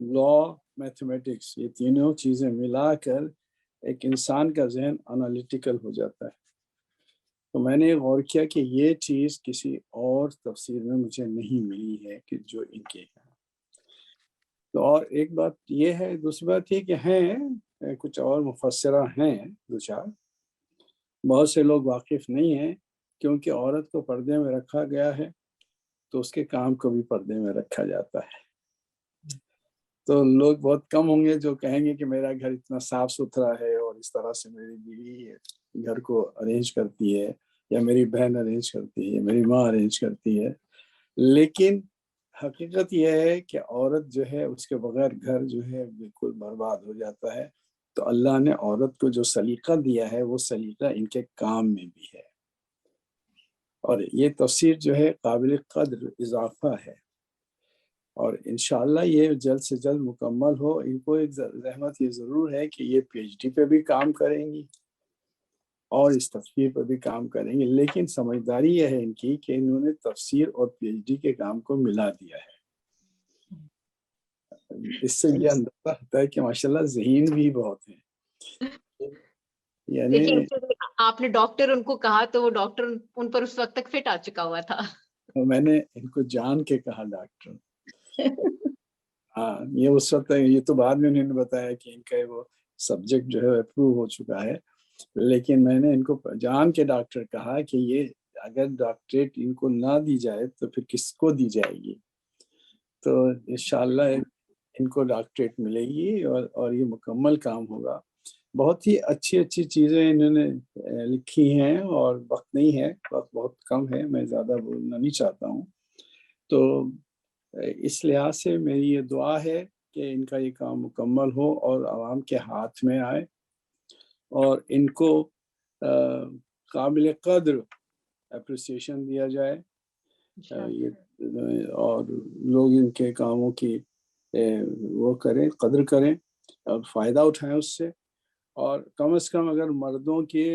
[SPEAKER 2] لا، میتھمیٹکس، یہ تینوں چیزیں ملا کر ایک انسان کا ذہن انالیٹیکل ہو جاتا ہے. تو میں نے غور کیا کہ یہ چیز کسی اور تفسیر میں مجھے نہیں ملی ہے کہ جو ان کے ہیں. تو اور ایک بات یہ ہے، دوسری بات یہ کہ ہیں کچھ اور مفسرہ ہیں دو چار، بہت سے لوگ واقف نہیں ہیں، کیونکہ عورت کو پردے میں رکھا گیا ہے تو اس کے کام کو بھی پردے میں رکھا جاتا ہے. تو لوگ بہت کم ہوں گے جو کہیں گے کہ میرا گھر اتنا صاف ستھرا ہے اور اس طرح سے میری بیوی گھر کو ارینج کرتی ہے، یا میری بہن ارینج کرتی ہے، میری ماں ارینج کرتی ہے. لیکن حقیقت یہ ہے کہ عورت جو ہے اس کے بغیر گھر جو ہے بالکل برباد ہو جاتا ہے. تو اللہ نے عورت کو جو سلیقہ دیا ہے وہ سلیقہ ان کے کام میں بھی ہے، اور یہ تفسیر جو ہے قابل قدر اضافہ ہے، اور انشاءاللہ یہ جلد سے جلد مکمل ہو. ان کو ایک زحمت یہ ضرور ہے کہ یہ پی ایچ ڈی پہ بھی کام کریں گی اور اس تفسیر پر بھی کام کریں گے، لیکن سمجھداری یہ ہے ان کی کہ انہوں نے تفسیر اور پی ایچ ڈی کے کام کو ملا دیا ہے. اس سے یہ اندازہ ہوتا ہے کہ ماشاءاللہ ذہین بھی بہت ہیں. یعنی
[SPEAKER 3] آپ نے ڈاکٹر ان کو کہا تو وہ ڈاکٹر ان پر اس وقت تک فٹ آ چکا ہوا تھا.
[SPEAKER 2] میں نے ان کو جان کے کہا ڈاکٹر. ہاں، یہ اس وقت، یہ تو بعد میں انہوں نے بتایا کہ ان کا وہ سبجیکٹ جو ہے اپروو ہو چکا ہے، لیکن میں نے ان کو جان کے ڈاکٹر کہا کہ یہ اگر ڈاکٹریٹ ان کو نہ دی جائے تو پھر کس کو دی جائے گی. تو انشاءاللہ ان کو ڈاکٹریٹ ملے گی اور یہ مکمل کام ہوگا. بہت ہی اچھی اچھی چیزیں انہوں نے لکھی ہیں، اور وقت نہیں ہے، وقت بہت کم ہے، میں زیادہ بولنا نہیں چاہتا ہوں. تو اس لحاظ سے میری یہ دعا ہے کہ ان کا یہ کام مکمل ہو اور عوام کے ہاتھ میں آئے، اور ان کو قابل قدر اپریسیشن دیا جائے، اور لوگ ان کے کاموں کی وہ کریں، قدر کریں اور فائدہ اٹھائیں اس سے. اور کم از کم اگر مردوں کے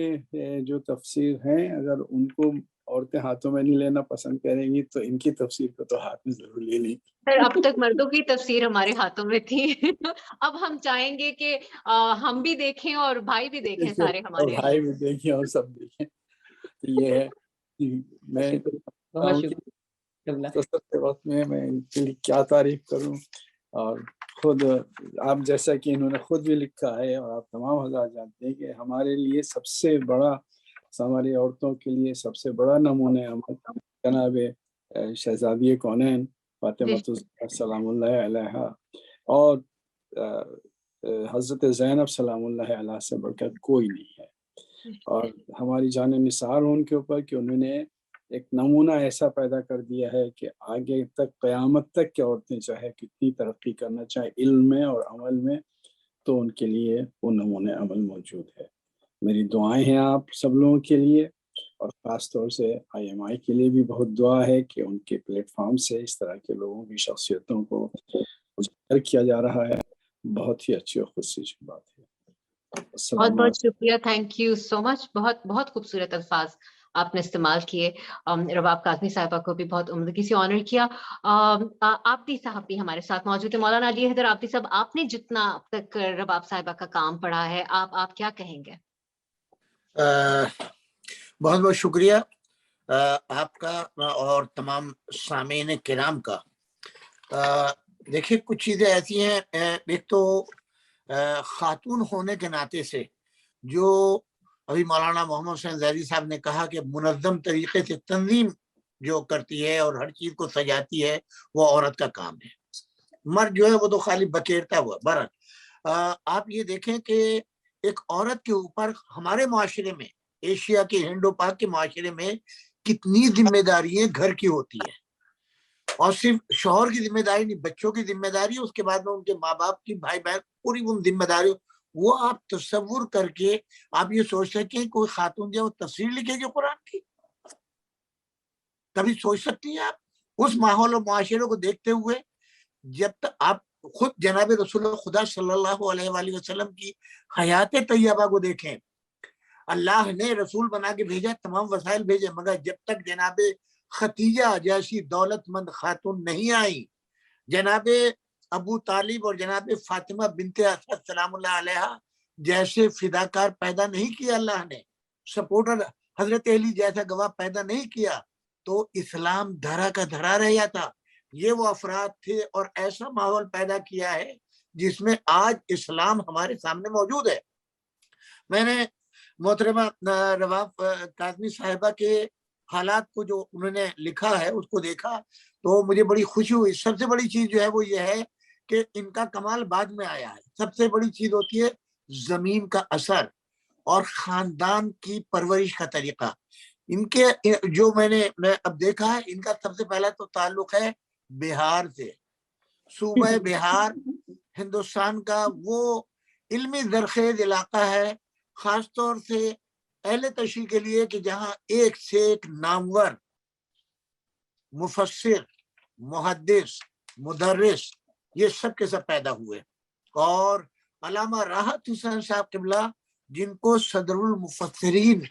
[SPEAKER 2] جو تفسیر ہیں اگر ان کو عورتیں ہاتھوں میں نہیں لینا پسند کریں گی تو ان کی تفسیر کو تو ہاتھ میں ضرور لے لیں.
[SPEAKER 3] سر اب تک مردوں کی تفسیر ہمارے ہاتھوں میں تھی، اب ہم چاہیں گے کہ ہم بھی دیکھیں اور بھائی بھی دیکھیں، سارے ہمارے
[SPEAKER 2] بھائی بھی دیکھیں اور سب دیکھیں. یہ ہے میں وقت میں ان کے لیے کیا تعریف کروں. اور خود آپ جیسا کہ انہوں نے خود بھی لکھا ہے اور آپ تمام حضرات جانتے ہیں کہ ہمارے لیے سب سے بڑا، ہماری عورتوں کے لیے سب سے بڑا نمونہ عمل جناب شہزادی کونین فاطمہ سلام اللہ علیہا اور حضرت زینب سلام اللہ علیہ سے بڑھ کر کوئی نہیں ہے. اور ہماری جان نثار ان کے اوپر کہ انہوں نے ایک نمونہ ایسا پیدا کر دیا ہے کہ آگے تک قیامت تک کی عورتیں چاہے کتنی ترقی کرنا چاہے علم میں اور عمل میں، تو ان کے لیے وہ نمونہ عمل موجود ہے. میری دعائیں ہیں آپ سب لوگوں کے لیے، اور خاص طور سے آئی ایم آئی کے لیے بھی بہت دعا ہے کہ ان کے پلیٹ فارم سے اس طرح کے لوگوں کی شخصیتوں کو اجاگر کیا جا رہا ہے. بہت ہی اچھی اور خوشی کی بات ہے.
[SPEAKER 3] بہت بہت شکریہ، تھینک یو سو مچ. بہت بہت خوبصورت الفاظ آپ نے استعمال کیے. رباب کاظمی صاحبہ کو بھی بہت عمدگی سے آنر کیا. آبدی صاحب بھی ہمارے ساتھ موجود ہے. مولانا علی حیدر آبدی صاحب، آپ نے جتنا اب تک رباب صاحبہ کا کام پڑھا ہے، آپ کیا کہیں گے؟
[SPEAKER 6] بہت بہت شکریہ آپ کا اور تمام سامعین کرام کا. دیکھیے کچھ چیزیں ایسی ہیں، ایک تو خاتون ہونے کے ناطے سے جو ابھی مولانا محمد حسین زیدی صاحب نے کہا کہ منظم طریقے سے تنظیم جو کرتی ہے اور ہر چیز کو سجاتی ہے وہ عورت کا کام ہے. مرد جو ہے وہ تو خالی بکیرتا ہوا. بہرحال آپ یہ دیکھیں کہ ایک عورت کے اوپر ہمارے معاشرے میں، ایشیا کے ہند و پاک کے معاشرے میں کتنی ذمہ داریاں گھر کی ہوتی ہیں، اور صرف شوہر کی ذمہ داری نہیں، بچوں کی ذمہ داری، اس کے بعد میں ان کے ماں باپ کی، بھائی بہن، پوری ان ذمہ داری. وہ آپ تصور کر کے آپ یہ سوچ سکیں کوئی خاتون جو تفسیر لکھے گی قرآن کی؟ کبھی سوچ سکتی ہیں آپ اس ماحول و معاشرے کو دیکھتے ہوئے؟ جب تک آپ خود جناب رسول خدا صلی اللہ علیہ وآلہ وسلم کی حیات طیبہ کو دیکھیں، اللہ نے رسول بنا کے بھیجا، تمام وسائل بھیجے، مگر جب تک جناب ختیجہ جیسی دولت مند خاتون نہیں آئی، جناب ابو طالب اور جناب فاطمہ بنت اسد سلام اللہ علیہ جیسے فداکار پیدا نہیں کیا اللہ نے، سپورٹر حضرت علی جیسا گواہ پیدا نہیں کیا، تو اسلام دھرا کا دھرا رہ جاتا۔ یہ وہ افراد تھے اور ایسا ماحول پیدا کیا ہے جس میں آج اسلام ہمارے سامنے موجود ہے۔ میں نے محترمہ رواف کاظمی صاحبہ کے حالات کو جو انہوں نے لکھا ہے اس کو دیکھا تو مجھے بڑی خوشی ہوئی۔ سب سے بڑی چیز جو ہے وہ یہ ہے کہ ان کا کمال بعد میں آیا ہے۔ سب سے بڑی چیز ہوتی ہے زمین کا اثر اور خاندان کی پرورش کا طریقہ۔ ان کے جو میں نے اب دیکھا ہے، ان کا سب سے پہلا تو تعلق ہے بہار سے۔ صوبہ بہار ہندوستان کا وہ علمی زرخیز علاقہ ہے، خاص طور سے اہل تشیع کے لیے، کہ جہاں ایک سے ایک نامور مفسر، محدث، مدرس یہ سب کے سب پیدا ہوئے۔ اور علامہ راحت حسین صاحب قبلہ جن کو صدر المفسرین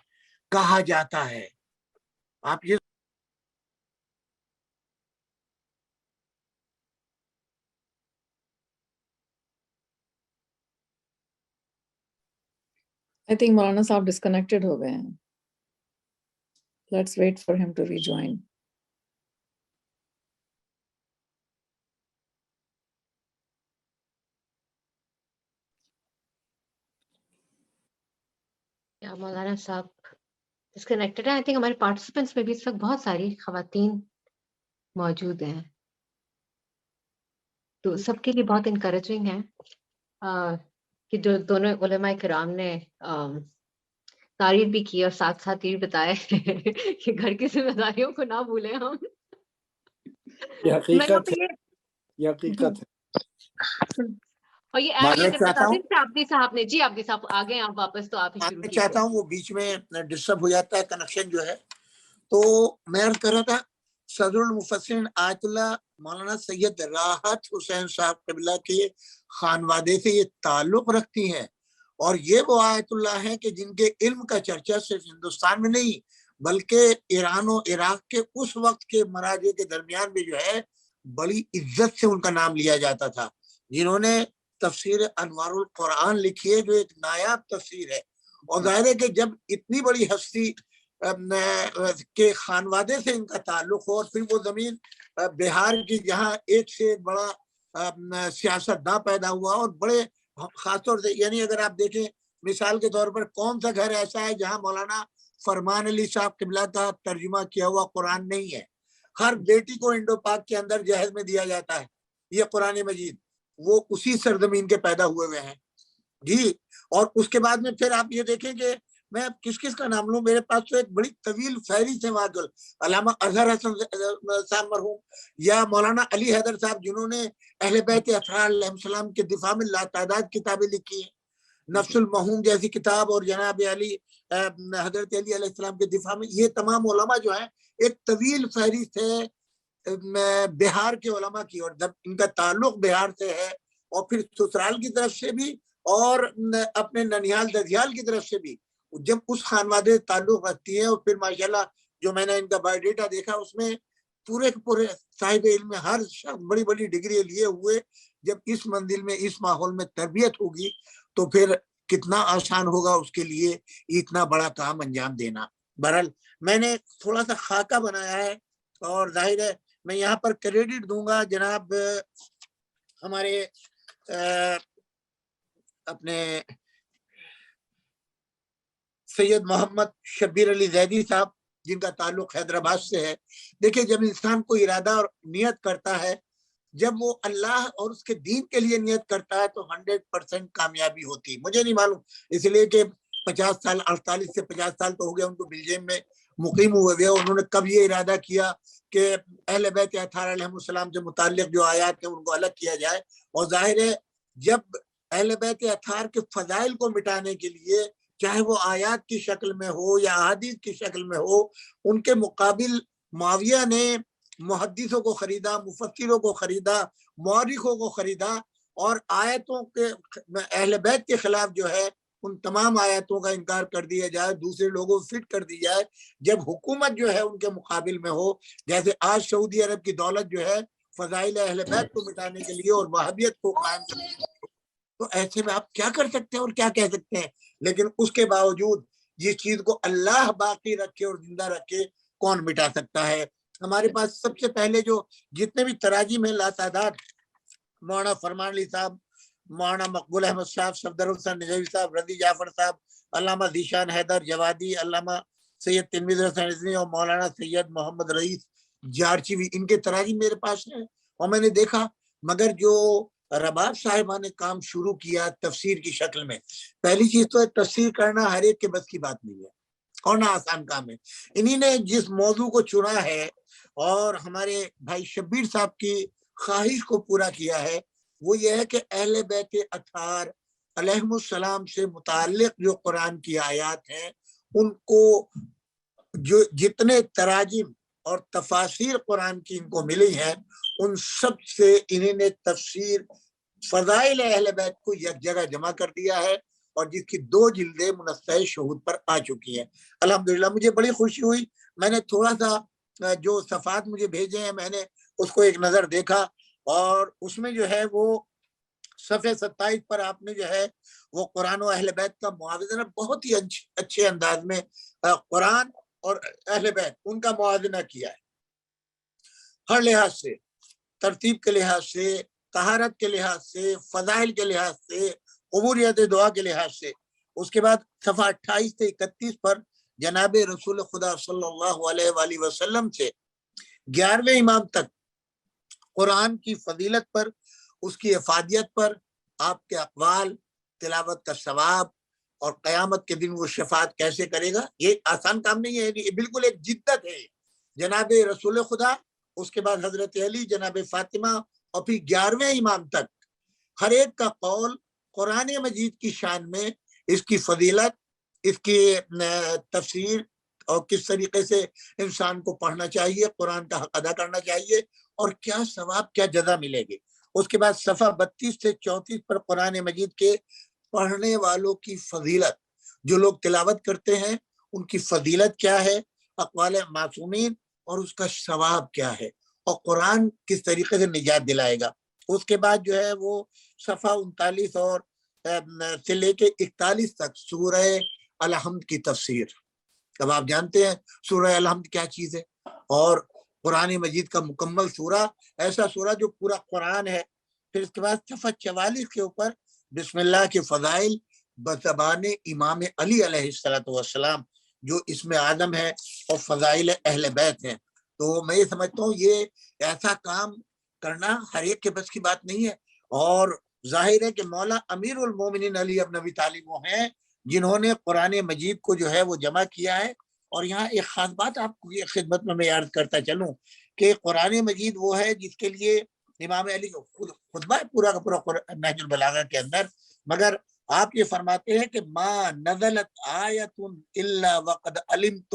[SPEAKER 6] کہا جاتا ہے، آپ یہ
[SPEAKER 4] I think مولانا صاحب ڈسکنیکٹڈ ہو گئے ہیں. Let's wait for him to rejoin.
[SPEAKER 3] یا مولانا صاحب ڈسکنیکٹڈ ہے. آئی تھنک ہمارے پارٹیسپینٹس میں بھی اس وقت بہت ساری خواتین موجود ہیں، تو سب کے لیے بہت انکریجنگ ہے کہ جو دونوں علماء کرام نے تعریف بھی کی اور ساتھ ساتھ یہ بھی بتایا کہ گھر کی ذمہ داریوں کو نہ بھولیں ہم.
[SPEAKER 2] یہ حقیقت ہے، یہ حقیقت ہے.
[SPEAKER 3] اور یہ ایڈ کرتا تھا عبدی صاحب نے. جی عبدی صاحب آگے آپ واپس، تو آپ ہی شروع کیجیے.
[SPEAKER 6] چاہتا ہوں وہ بیچ میں ڈسٹرب ہو جاتا ہے کنیکشن جو ہے. تو میں عرض کر رہا تھا صدر المفسرین آیت اللہ مولانا سید راحت حسین صاحب قبلہ کے خانوادے سے یہ تعلق رکھتی ہیں، اور یہ وہ آیت اللہ ہیں کہ جن کے علم کا چرچا صرف ہندوستان میں نہیں بلکہ ایران و عراق کے اس وقت کے مراجع کے درمیان بھی جو ہے بڑی عزت سے ان کا نام لیا جاتا تھا، جنہوں نے تفسیر انوار القرآن لکھی ہے جو ایک نایاب تفسیر ہے. اور ظاہر ہے کہ جب اتنی بڑی ہستی کے خانوادے سے ان کا تعلق ہو، اور پھر وہ زمین بہار کی جہاں ایک سے ایک بڑا سیاست داں پیدا ہوا، اور بڑے خاص طور سے یعنی اگر آپ دیکھیں مثال کے طور پر کون سا گھر ایسا ہے جہاں مولانا فرمان علی صاحب قبلہ کا ترجمہ کیا ہوا قرآن نہیں ہے. ہر بیٹی کو انڈو پاک کے اندر جہیز میں دیا جاتا ہے یہ قرآن مجید، وہ اسی سرزمین کے پیدا ہوئے ہیں جی. اور اس کے بعد میں پھر آپ یہ دیکھیں کہ میں کس کس کا نام لوں، میرے پاس تو ایک بڑی طویل فہرست ہے. معذل علامہ اظہر حسن صاحب مرحوم، یا مولانا علی حیدر صاحب جنہوں نے اہل بیت اطہار علیہ السلام کے دفاع میں لاتعداد کتابیں لکھی ہیں، نفس المحوم جیسی کتاب، اور جناب علی حضرت علی علیہ السلام کے دفاع میں. یہ تمام علماء جو ہیں ایک طویل فہرست ہے بہار کے علماء کی، اور جب ان کا تعلق بہار سے ہے اور پھر سسرال کی طرف سے بھی اور اپنے ننیال ددیال کی طرف سے بھی جب اس خانوادے تعلق رکھتی ہیں، اور پھر ماشاءاللہ جو میں نے ان کا بایو ڈیٹا دیکھا اس میں پورے پورے صاحب علم میں ہر شخص بڑی بڑی ڈگری لیے ہوئے. جب اس منزل میں اس ماحول میں تربیت ہوگی تو پھر کتنا آسان ہوگا اس کے لیے اتنا بڑا کام انجام دینا. بہرحال میں نے تھوڑا سا خاکہ بنایا ہے، اور ظاہر ہے میں یہاں پر کریڈٹ دوں گا جناب ہمارے اپنے سید محمد شبیر علی زیدی صاحب جن کا تعلق حیدرآباد سے ہے. دیکھیں جب انسان کو ارادہ اور نیت کرتا ہے، جب وہ اللہ اور اس کے دین کے لیے نیت کرتا ہے تو 100% کامیابی ہوتی. مجھے نہیں معلوم، اس لیے کہ 50 سال 48 سے 50 سال تو ہو گیا ان کو بلجیم میں مقیم ہوئے ہوئے، انہوں نے کب یہ ارادہ کیا کہ اہل بیت اطہار علیہ السلام سے متعلق جو آیات ہیں ان کو الگ کیا جائے. اور ظاہر ہے جب اہل بیت اطہار کے فضائل کو مٹانے کے لیے چاہے وہ آیات کی شکل میں ہو یا احادیث کی شکل میں ہو، ان کے مقابل معاویہ نے محدثوں کو خریدا، مفسروں کو خریدا، مورخوں کو خریدا، اور آیتوں کے اہل بیت کے خلاف جو ہے ان تمام آیتوں کا انکار کر دیا جائے، دوسرے لوگوں کو فٹ کر دی جائے. جب حکومت جو ہے ان کے مقابل میں ہو، جیسے آج سعودی عرب کی دولت جو ہے فضائل اہل بیت کو مٹانے کے لیے اور وہابیت کو قائم کرنے کے لیے، تو ایسے میں آپ کیا کر سکتے ہیں اور کیا کہہ سکتے ہیں؟ لیکن اس کے باوجود جس چیز کو اللہ باقی رکھے اور زندہ رکھے کون مٹا سکتا ہے؟ ہمارے پاس سب سے پہلے جو جتنے بھی تراجم ہیں لاتعداد، مولانا فرمان علی صاحب، مولانا مقبول احمد صاحب، صفدر حسین نجوی صاحب، رضی جعفر صاحب، علامہ ذیشان حیدر جوادی، علامہ سید تلمیذ حسین رضوی اور مولانا سید محمد رئیس جارچیوی، ان کے تراجم میرے پاس ہیں اور میں نے دیکھا. مگر جو رباب صاحبہ نے کام شروع کیا تفسیر کی شکل میں، پہلی چیز تو تفسیر کرنا ہر ایک کے بس کی بات نہیں ہے اور نہ آسان کام ہے. انہی نے جس موضوع کو چنا ہے اور ہمارے بھائی شبیر صاحب کی خواہش کو پورا کیا ہے، وہ یہ ہے کہ اہل بیت اطہار علیہم السلام سے متعلق جو قرآن کی آیات ہیں، ان کو جو جتنے تراجم اور تفاسیر قرآن کی ان کو ملی ہیں، ان سب سے انہوں نے تفسیر فضائل اہل بیت کو یک جگہ جمع کر دیا ہے اور جس کی 2 جلدیں منصہ شہود پر آ چکی ہیں. الحمدللہ مجھے بڑی خوشی ہوئی. میں نے تھوڑا سا جو صفحات مجھے بھیجے ہیں میں نے اس کو ایک نظر دیکھا اور اس میں جو ہے وہ صفحہ 27 پر آپ نے جو ہے وہ قرآن و اہل بیت کا موازنہ بہت ہی اچھے انداز میں قرآن اور اہل بیت ان کا موازنہ کیا ہے، ہر لحاظ سے، ترتیب کے لحاظ سے، طہارت کے لحاظ سے، فضائل کے لحاظ سے، قبولیت دعا کے لحاظ سے. اس کے بعد صفحہ 28 سے 31 پر جناب رسول خدا صلی اللہ علیہ وآلہ وسلم سے 11ویں امام تک قرآن کی فضیلت پر، اس کی افادیت پر، آپ کے اقوال، تلاوت کا ثواب اور قیامت کے دن وہ شفاعت کیسے کرے گا. یہ آسان کام نہیں ہے، یہ بالکل ایک جدت ہے. جناب رسول خدا، اس کے بعد حضرت علی، جناب فاطمہ اور پھر 11ویں امام تک ہر ایک کا قول قرآن مجید کی شان میں، اس کی فضیلت، اس کی تفسیر اور کس طریقے سے انسان کو پڑھنا چاہیے، قرآن کا حق ادا کرنا چاہیے اور کیا ثواب کیا جزا ملے گی. اس کے بعد صفحہ 32 سے 34 پر قرآن مجید کے پڑھنے والوں کی فضیلت، جو لوگ تلاوت کرتے ہیں ان کی فضیلت کیا ہے، اقوال معصومین اور اس کا ثواب کیا ہے اور قرآن کس طریقے سے نجات دلائے گا. اس کے بعد جو ہے وہ صفحہ 39 اور سے لے کے 41 تک سورہ الحمد کی تفسیر. اب آپ جانتے ہیں سورہ الحمد کیا چیز ہے، اور قرآن مجید کا مکمل سورہ، ایسا سورہ جو پورا قرآن ہے. پھر اس کے بعد صفحہ 44 کے اوپر بسم اللہ کے فضائل بزبان امام علی علیہ السلام جو اسم اعظم ہے اور فضائل اہل بیت ہیں. تو میں یہ سمجھتا ہوں یہ ایسا کام کرنا ہر ایک کے بس کی بات نہیں ہے، اور ظاہر ہے کہ مولا امیر المومنین علی ابن ابی طالب وہ ہیں جنہوں نے قرآن مجید کو جو ہے وہ جمع کیا ہے. اور یہاں ایک خاص بات آپ کی خدمت میں عرض کرتا چلوں کہ قرآن مجید وہ ہے جس کے لیے امام علی خطبہ پورا کا پورا نہج البلاغہ کے اندر، مگر آپ یہ فرماتے ہیں کہ ما نزلت آیت الا وقد علمت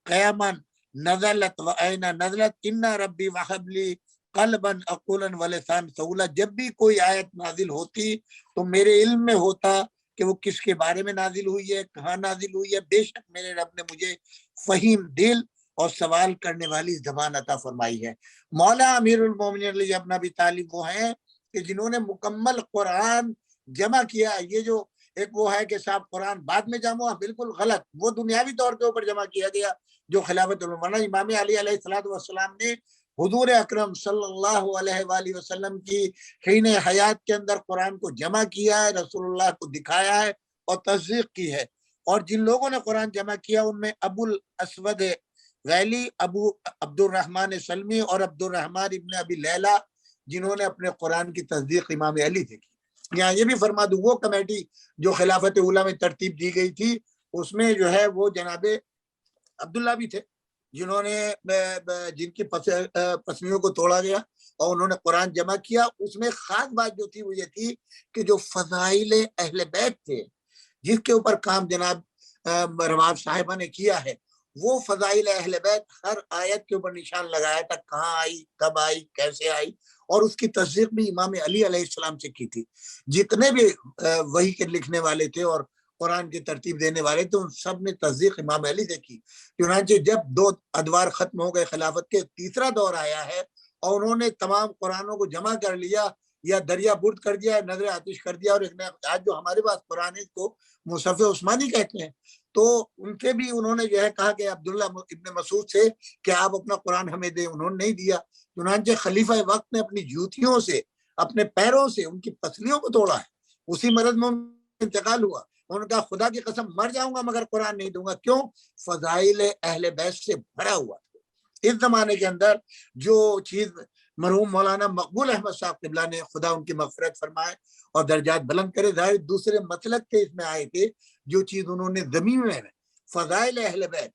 [SPEAKER 6] قیاما نزلت و اینا نزلت ان ربی وہب لی قلبا عقولا ولسان سہولا. جب بھی کوئی آیت نازل ہوتی تو میرے علم میں ہوتا کہ وہ کس کے بارے میں نازل ہوئی ہے، کہاں نازل ہوئی ہے. بے شک میرے رب نے مجھے فہیم دل اور سوال کرنے والی زبان عطا فرمائی ہے. مولا امیر المومنین علی ابن ابی طالب وہ ہیں کہ جنہوں نے مکمل قرآن جمع کیا. یہ جو ایک وہ ہے کہ صاحب قرآن بعد میں جمع، بالکل غلط. وہ دنیاوی طور کے اوپر جمع کیا گیا جو خلافت العلماء. امام علی علیہ السلام نے حضور اکرم صلی اللہ علیہ وآلہ وسلم کی حین حیات کے اندر قرآن کو جمع کیا ہے، رسول اللہ کو دکھایا ہے اور تصدیق کی ہے. اور جن لوگوں نے قرآن جمع کیا ان میں ابو الاسود ویلی، ابو عبد الرحمن سلمی اور عبد الرحمن ابن ابی لیلہ جنہوں نے اپنے قرآن کی تصدیق امام علی سے کی. یہاں یہ بھی فرما دوں وہ کمیٹی جو خلافت اولیٰ میں ترتیب دی گئی تھی اس میں جو ہے وہ جناب عبداللہ بھی تھے جنہوں نے جن کی پسلیوں کو توڑا گیا اور انہوں نے قرآن جمع کیا. اس میں خاص بات جو تھی وہ یہ تھی کہ جو فضائل اہل بیت تھے جس کے اوپر کام جناب رباب صاحبہ نے کیا ہے، وہ فضائل اہل بیت ہر آیت کے اوپر نشان لگایا تھا، کہاں آئی، کب آئی، کیسے آئی، اور اس کی تصدیق بھی امام علی علیہ السلام سے کی تھی. جتنے بھی وحی کے لکھنے والے تھے اور قرآن کی ترتیب دینے والے تھے ان سب نے تصدیق امام علی سے کی. چنانچہ جب 2 ادوار ختم ہو گئے خلافت کے، تیسرا دور آیا ہے اور انہوں نے تمام قرآنوں کو جمع کر لیا یا دریا برد کر دیا, نظر آتش کر دیا, اور ایک آج جو ہمارے پاس قرآن ہے اس کو مصحف عثمانی کہتے ہیں. تو ان کے بھی انہوں نے جو ہے کہا کہ عبداللہ ابن مسعود سے کہ آپ اپنا قرآن ہمیں دیں, انہوں نے نہیں دیا. چنانچہ خلیفہ وقت نے اپنی جوتیوں سے, اپنے پیروں سے ان کی پسلیوں کو توڑا ہے. اسی مرض میں انتقال ہوا. انہوں نے کہا خدا کی قسم مر جاؤں گا مگر قرآن نہیں دوں گا. کیوں؟ فضائل اہل بیت سے بھرا ہوا تھا. اس زمانے کے اندر جو چیز مرحوم مولانا مقبول احمد صاحب قبلہ نے, خدا ان کی مغفرت فرمائے اور درجات بلند کرے, ظاہر دوسرے مطلب کے اس میں آئے تھے, جو چیز انہوں نے زمین میں فضائل اہل بیت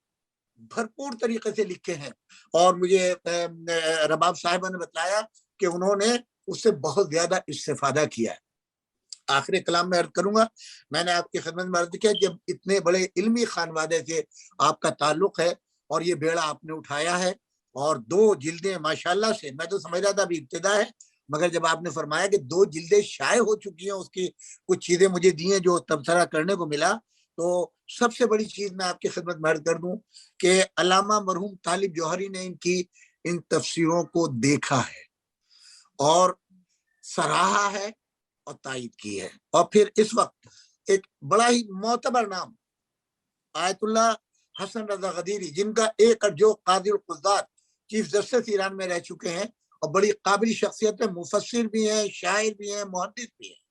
[SPEAKER 6] بھرپور طریقے سے لکھے ہیں. اور مجھے رباب صاحبہ نے بتایا کہ انہوں نے اس سے بہت زیادہ استفادہ کیا ہے. آخر کلام میں عرض کروں گا, میں نے آپ کی خدمت میں عرض کیا جب اتنے بڑے علمی خانوادے سے آپ کا تعلق ہے اور یہ بیڑا آپ نے اٹھایا ہے, اور 2 جلدیں ماشاءاللہ سے, میں تو سمجھ رہا تھا ابھی ابتدا ہے, مگر جب آپ نے فرمایا کہ 2 جلدیں شائع ہو چکی ہیں, اس کی کچھ چیزیں مجھے دی ہیں جو تبصرہ کرنے کو ملا, تو سب سے بڑی چیز میں آپ کی خدمت میں عرض کر دوں کہ علامہ مرحوم طالب جوہری نے ان تفسیروں کو دیکھا ہے اور سراہا ہے اور تائید کی ہے. اور پھر اس وقت ایک بڑا ہی معتبر نام آیت اللہ حسن رضا غدیری, جن کا ایک جو قاضی القضات چیف جسٹس ایران میں رہ چکے ہیں اور بڑی قابل شخصیت ہے, مفسر بھی ہیں, شاعر بھی ہیں, محدث بھی ہیں,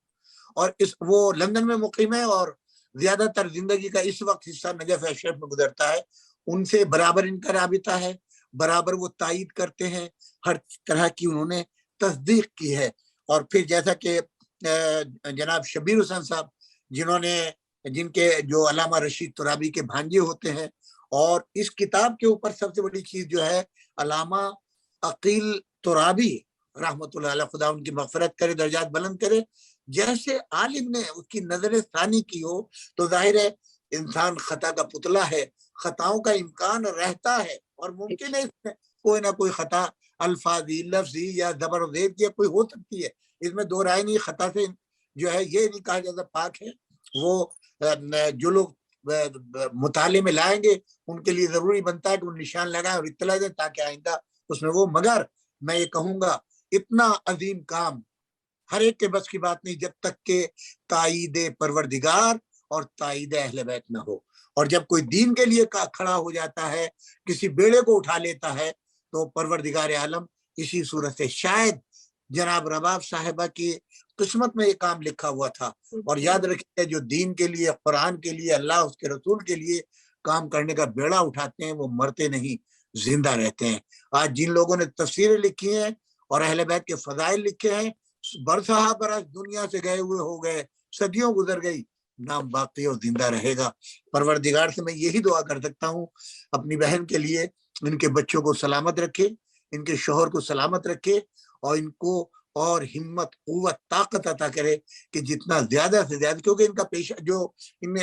[SPEAKER 6] اور وہ لندن میں مقیم ہے اور زیادہ تر زندگی کا اس وقت حصہ نجف اشرف میں گزرتا ہے. ان سے برابر ان کا رابطہ ہے, برابر وہ تائید کرتے ہیں, ہر طرح کی انہوں نے تصدیق کی ہے. اور پھر جیسا کہ جناب شبیر حسین صاحب جن کے جو علامہ رشید ترابی کے بھانجے ہوتے ہیں, اور اس کتاب کے اوپر سب سے بڑی چیز جو ہے علامہ عقیل ترابی رحمۃ اللہ علیہ, خدا ان کی مغفرت کرے, درجات بلند کرے, جیسے عالم نے اس کی نظر ثانی کی ہو, تو ظاہر ہے انسان خطا کا پتلا ہے, خطاؤں کا امکان رہتا ہے, اور ممکن ہے اس میں کوئی نہ کوئی خطا الفاظی, لفظی یا زبر و زیر کی کوئی ہو سکتی ہے, اس میں 2 رائے نہیں. خطا سے جو ہے یہ نہیں کہا جاتا پاک ہے, وہ جو لوگ مطالعے میں لائیں گے ان کے لیے ضروری بنتا ہے کہ وہ نشان لگائیں اور اطلاع دیں تاکہ آئندہ اس میں وہ, مگر میں یہ کہوں گا اتنا عظیم کام ہر ایک کے بس کی بات نہیں جب تک کہ تائید پروردگار اور تائید اہل بیت نہ ہو. اور جب کوئی دین کے لیے کھڑا ہو جاتا ہے, کسی بیڑے کو اٹھا لیتا ہے, تو پروردگار عالم اسی صورت سے, شاید جناب رباب صاحبہ کی قسمت میں یہ کام لکھا ہوا تھا. اور یاد رکھیے جو دین کے لیے, قرآن کے لیے, اللہ اس کے رسول کے لیے کام کرنے کا بیڑا اٹھاتے ہیں وہ مرتے نہیں, زندہ رہتے ہیں. آج جن لوگوں نے تفسیریں لکھی ہیں اور اہل بیت کے فضائل لکھے ہیں, برسہ برس دنیا سے گئے ہوئے ہو گئے, صدیوں گزر گئی, نام باقی اور زندہ رہے گا. پروردگار سے میں یہی دعا کر سکتا ہوں اپنی بہن کے لیے, ان کے بچوں کو سلامت رکھے, ان کے شوہر کو سلامت رکھے, اور ان کو اور ہمت, قوت, طاقت عطا کرے کہ جتنا زیادہ سے زیادہ, کیونکہ ان کا پیشہ جو ان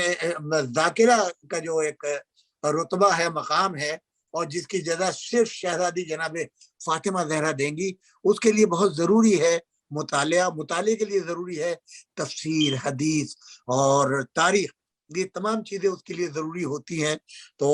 [SPEAKER 6] ذاکرہ کا جو ایک رتبہ ہے, مقام ہے, اور جس کی جزا صرف شہزادی جناب فاطمہ زہرا دیں گی, اس کے لیے بہت ضروری ہے مطالعے کے لیے ضروری ہے تفسیر, حدیث اور تاریخ, یہ تمام چیزیں اس کے لیے ضروری ہوتی ہیں. تو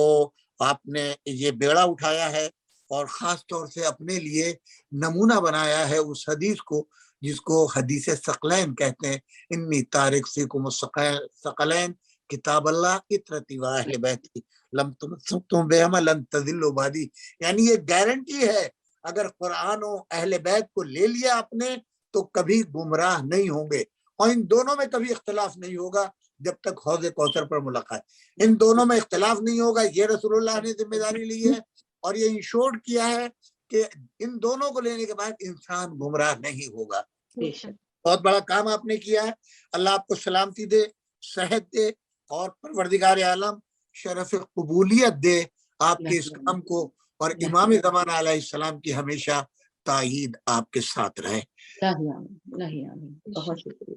[SPEAKER 6] آپ نے یہ بیڑا اٹھایا ہے اور خاص طور سے اپنے لیے نمونہ بنایا ہے اس حدیث کو جس کو حدیث ثقلین کہتے ہیں, انی تارک فیکم الثقلین کتاب اللہ اطرتی و اہل بیتی لم تم بہما لن تضلوا بعدی. یعنی یہ گارنٹی ہے اگر قرآن و اہل بیت کو لے لیا آپ نے تو کبھی گمراہ نہیں ہوں گے, اور ان دونوں میں کبھی اختلاف نہیں ہوگا جب تک حوض کوثر پر ملاقات. ان دونوں میں اختلاف نہیں ہوگا, یہ رسول اللہ نے ذمہ داری لی ہے اور یہ انشور کیا ہے کہ ان دونوں کو لینے کے بعد انسان گمراہ نہیں ہوگا. بہت بڑا کام آپ نے کیا ہے, اللہ آپ کو سلامتی دے, صحت دے, اور پروردگار عالم شرف قبولیت دے آپ کے اس کام کو, اور امام زمان علیہ السلام کی ہمیشہ تائید آپ کے ساتھ رہے.
[SPEAKER 1] بہت شکریہ.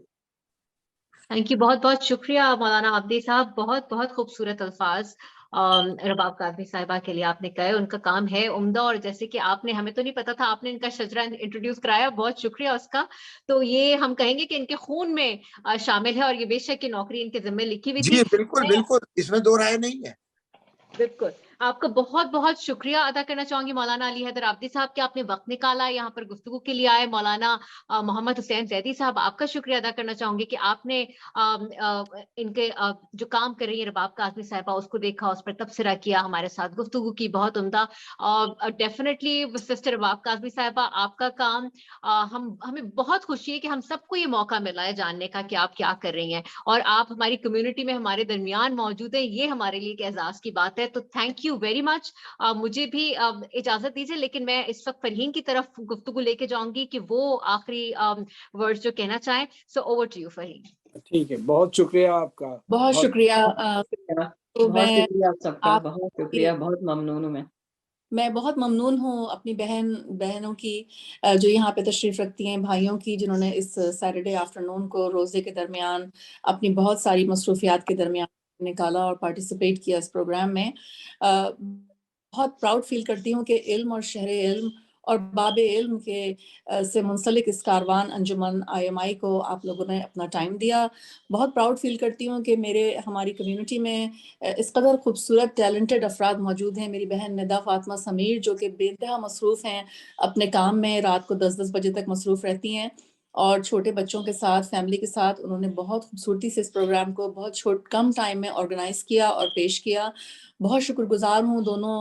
[SPEAKER 3] تھینک یو, بہت بہت شکریہ مولانا عابدی صاحب, بہت بہت خوبصورت الفاظ رباب قادری صاحبہ کے لیے آپ نے کہے. ان کا کام ہے عمدہ, اور جیسے کہ آپ نے, ہمیں تو نہیں پتا تھا, آپ نے ان کا شجرہ انٹروڈیوس کرایا, بہت شکریہ اس کا. تو یہ ہم کہیں گے کہ ان کے خون میں شامل ہے, اور یہ بے شک کی نوکری ان کے ذمہ لکھی ہوئی تھی.
[SPEAKER 6] جی بالکل بالکل, اس میں 2 رائے نہیں ہے.
[SPEAKER 3] بالکل. آپ کا بہت بہت شکریہ ادا کرنا چاہوں گی مولانا علی حیدر عابدی صاحب کہ آپ نے وقت نکالا یہاں پر گفتگو کے لیے آئے. مولانا محمد حسین زیدی صاحب آپ کا شکریہ ادا کرنا چاہوں گی کہ آپ نے ان کے جو کام کر رہی ہیں رباب کاظمی صاحبہ اس کو دیکھا, اس پر تبصرہ کیا, ہمارے ساتھ گفتگو کی, بہت عمدہ. ڈیفینیٹلی سسٹر رباب کاظمی صاحبہ آپ کا کام ہمیں بہت خوشی ہے کہ ہم سب کو یہ موقع ملا ہے جاننے کا کہ آپ کیا کر رہی ہیں, اور آپ ہماری کمیونٹی میں ہمارے درمیان موجود ہیں, یہ ہمارے لیے ایک اعزاز کی بات ہے. تو تھینک یو ویری مچ. مجھے بھی اجازت دیجیے, لیکن میں اس وقت فرحین کی طرف گفتگو لے کے جاؤں گی کہ وہ آخری ورڈز جو کہنا چاہیں. سو اوور ٹو یو فرحین.
[SPEAKER 2] ٹھیک ہے, بہت شکریہ آپ کا.
[SPEAKER 4] بہت شکریہ. تو
[SPEAKER 1] بہت
[SPEAKER 4] میں
[SPEAKER 1] شکریہ آپ سب کا,
[SPEAKER 4] آپ
[SPEAKER 1] بہت شکریہ, بہت ممنون ہوں
[SPEAKER 4] میں بہت ممنون ہوں اپنی بہنوں کی جو یہاں پہ تشریف رکھتی ہیں, بھائیوں کی جنہوں نے اس سیٹرڈے آفٹرنون کو روزے کے درمیان اپنی بہت ساری مصروفیات کے درمیان نکالا اور پارٹیسپیٹ کیا اس پروگرام میں. بہت پراؤڈ فیل کرتی ہوں کہ علم اور شہر علم اور باب علم کے سے منسلک اس کاروان انجمن IMI کو آپ لوگوں نے اپنا ٹائم دیا. بہت پراؤڈ فیل کرتی ہوں کہ ہماری کمیونٹی میں اس قدر خوبصورت ٹیلنٹڈ افراد موجود ہیں. میری بہن ندا فاطمہ سمیر جو کہ بے انتہا مصروف ہیں اپنے کام میں, رات کو 10 بجے تک مصروف رہتی ہیں, اور چھوٹے بچوں کے ساتھ, فیملی کے ساتھ انہوں نے بہت خوبصورتی سے اس پروگرام کو بہت کم ٹائم میں آرگنائز کیا اور پیش کیا. بہت شکر گزار ہوں دونوں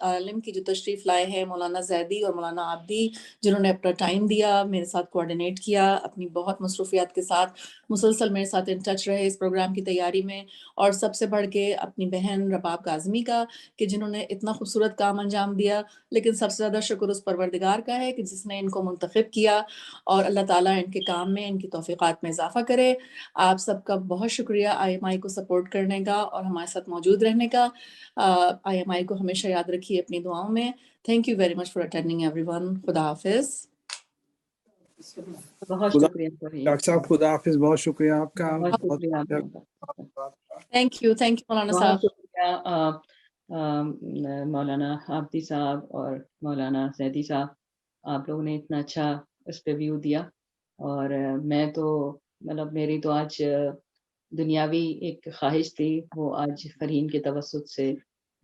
[SPEAKER 4] عالم کی جو تشریف لائے ہیں, مولانا زیدی اور مولانا عابدی, جنہوں نے اپنا ٹائم دیا, میرے ساتھ کوآرڈینیٹ کیا, اپنی بہت مصروفیات کے ساتھ مسلسل میرے ساتھ ان ٹچ رہے اس پروگرام کی تیاری میں. اور سب سے بڑھ کے اپنی بہن رباب کاظمی کا کہ جنہوں نے اتنا خوبصورت کام انجام دیا. لیکن سب سے زیادہ شکر اس پروردگار کا ہے کہ جس نے ان کو منتخب کیا, اور اللہ تعالیٰ ان کے کام میں, ان کی توفیقات میں اضافہ کرے. آپ سب کا بہت شکریہ IMI کو سپورٹ کرنے کا اور ہمارے ساتھ موجود رہنے کا. IMI کو ہمیشہ یاد رکھیے اپنی دعاؤں میں. Thank you very much for attending every one. خدا حافظ.
[SPEAKER 1] بہت
[SPEAKER 2] خدا
[SPEAKER 1] شکریہ فرحین,
[SPEAKER 2] ڈاکٹر صاحب, خدا حافظ. بہت شکریہ آپ کا.
[SPEAKER 1] بہت شکریہ آپ کا.
[SPEAKER 4] تھینک یو مولانا
[SPEAKER 1] بہت
[SPEAKER 4] صاحب.
[SPEAKER 1] شکریہ مولانا عابدی صاحب اور مولانا زیدی صاحب, آپ لوگوں نے اتنا اچھا اس پہ ویو دیا. اور میں تو مطلب میری تو آج دنیاوی ایک خواہش تھی, وہ آج فرحین کے توسط سے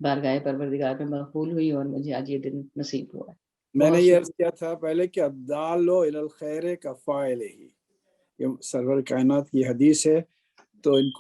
[SPEAKER 1] بارگاہ پروردگار میں مقبول ہوئی, اور مجھے آج یہ دن نصیب ہوا.
[SPEAKER 2] میں نے یہ عرض کیا تھا پہلے کہ الدال الی الخیر کفاعلہ, یہ سرور کائنات کی حدیث ہے. تو ان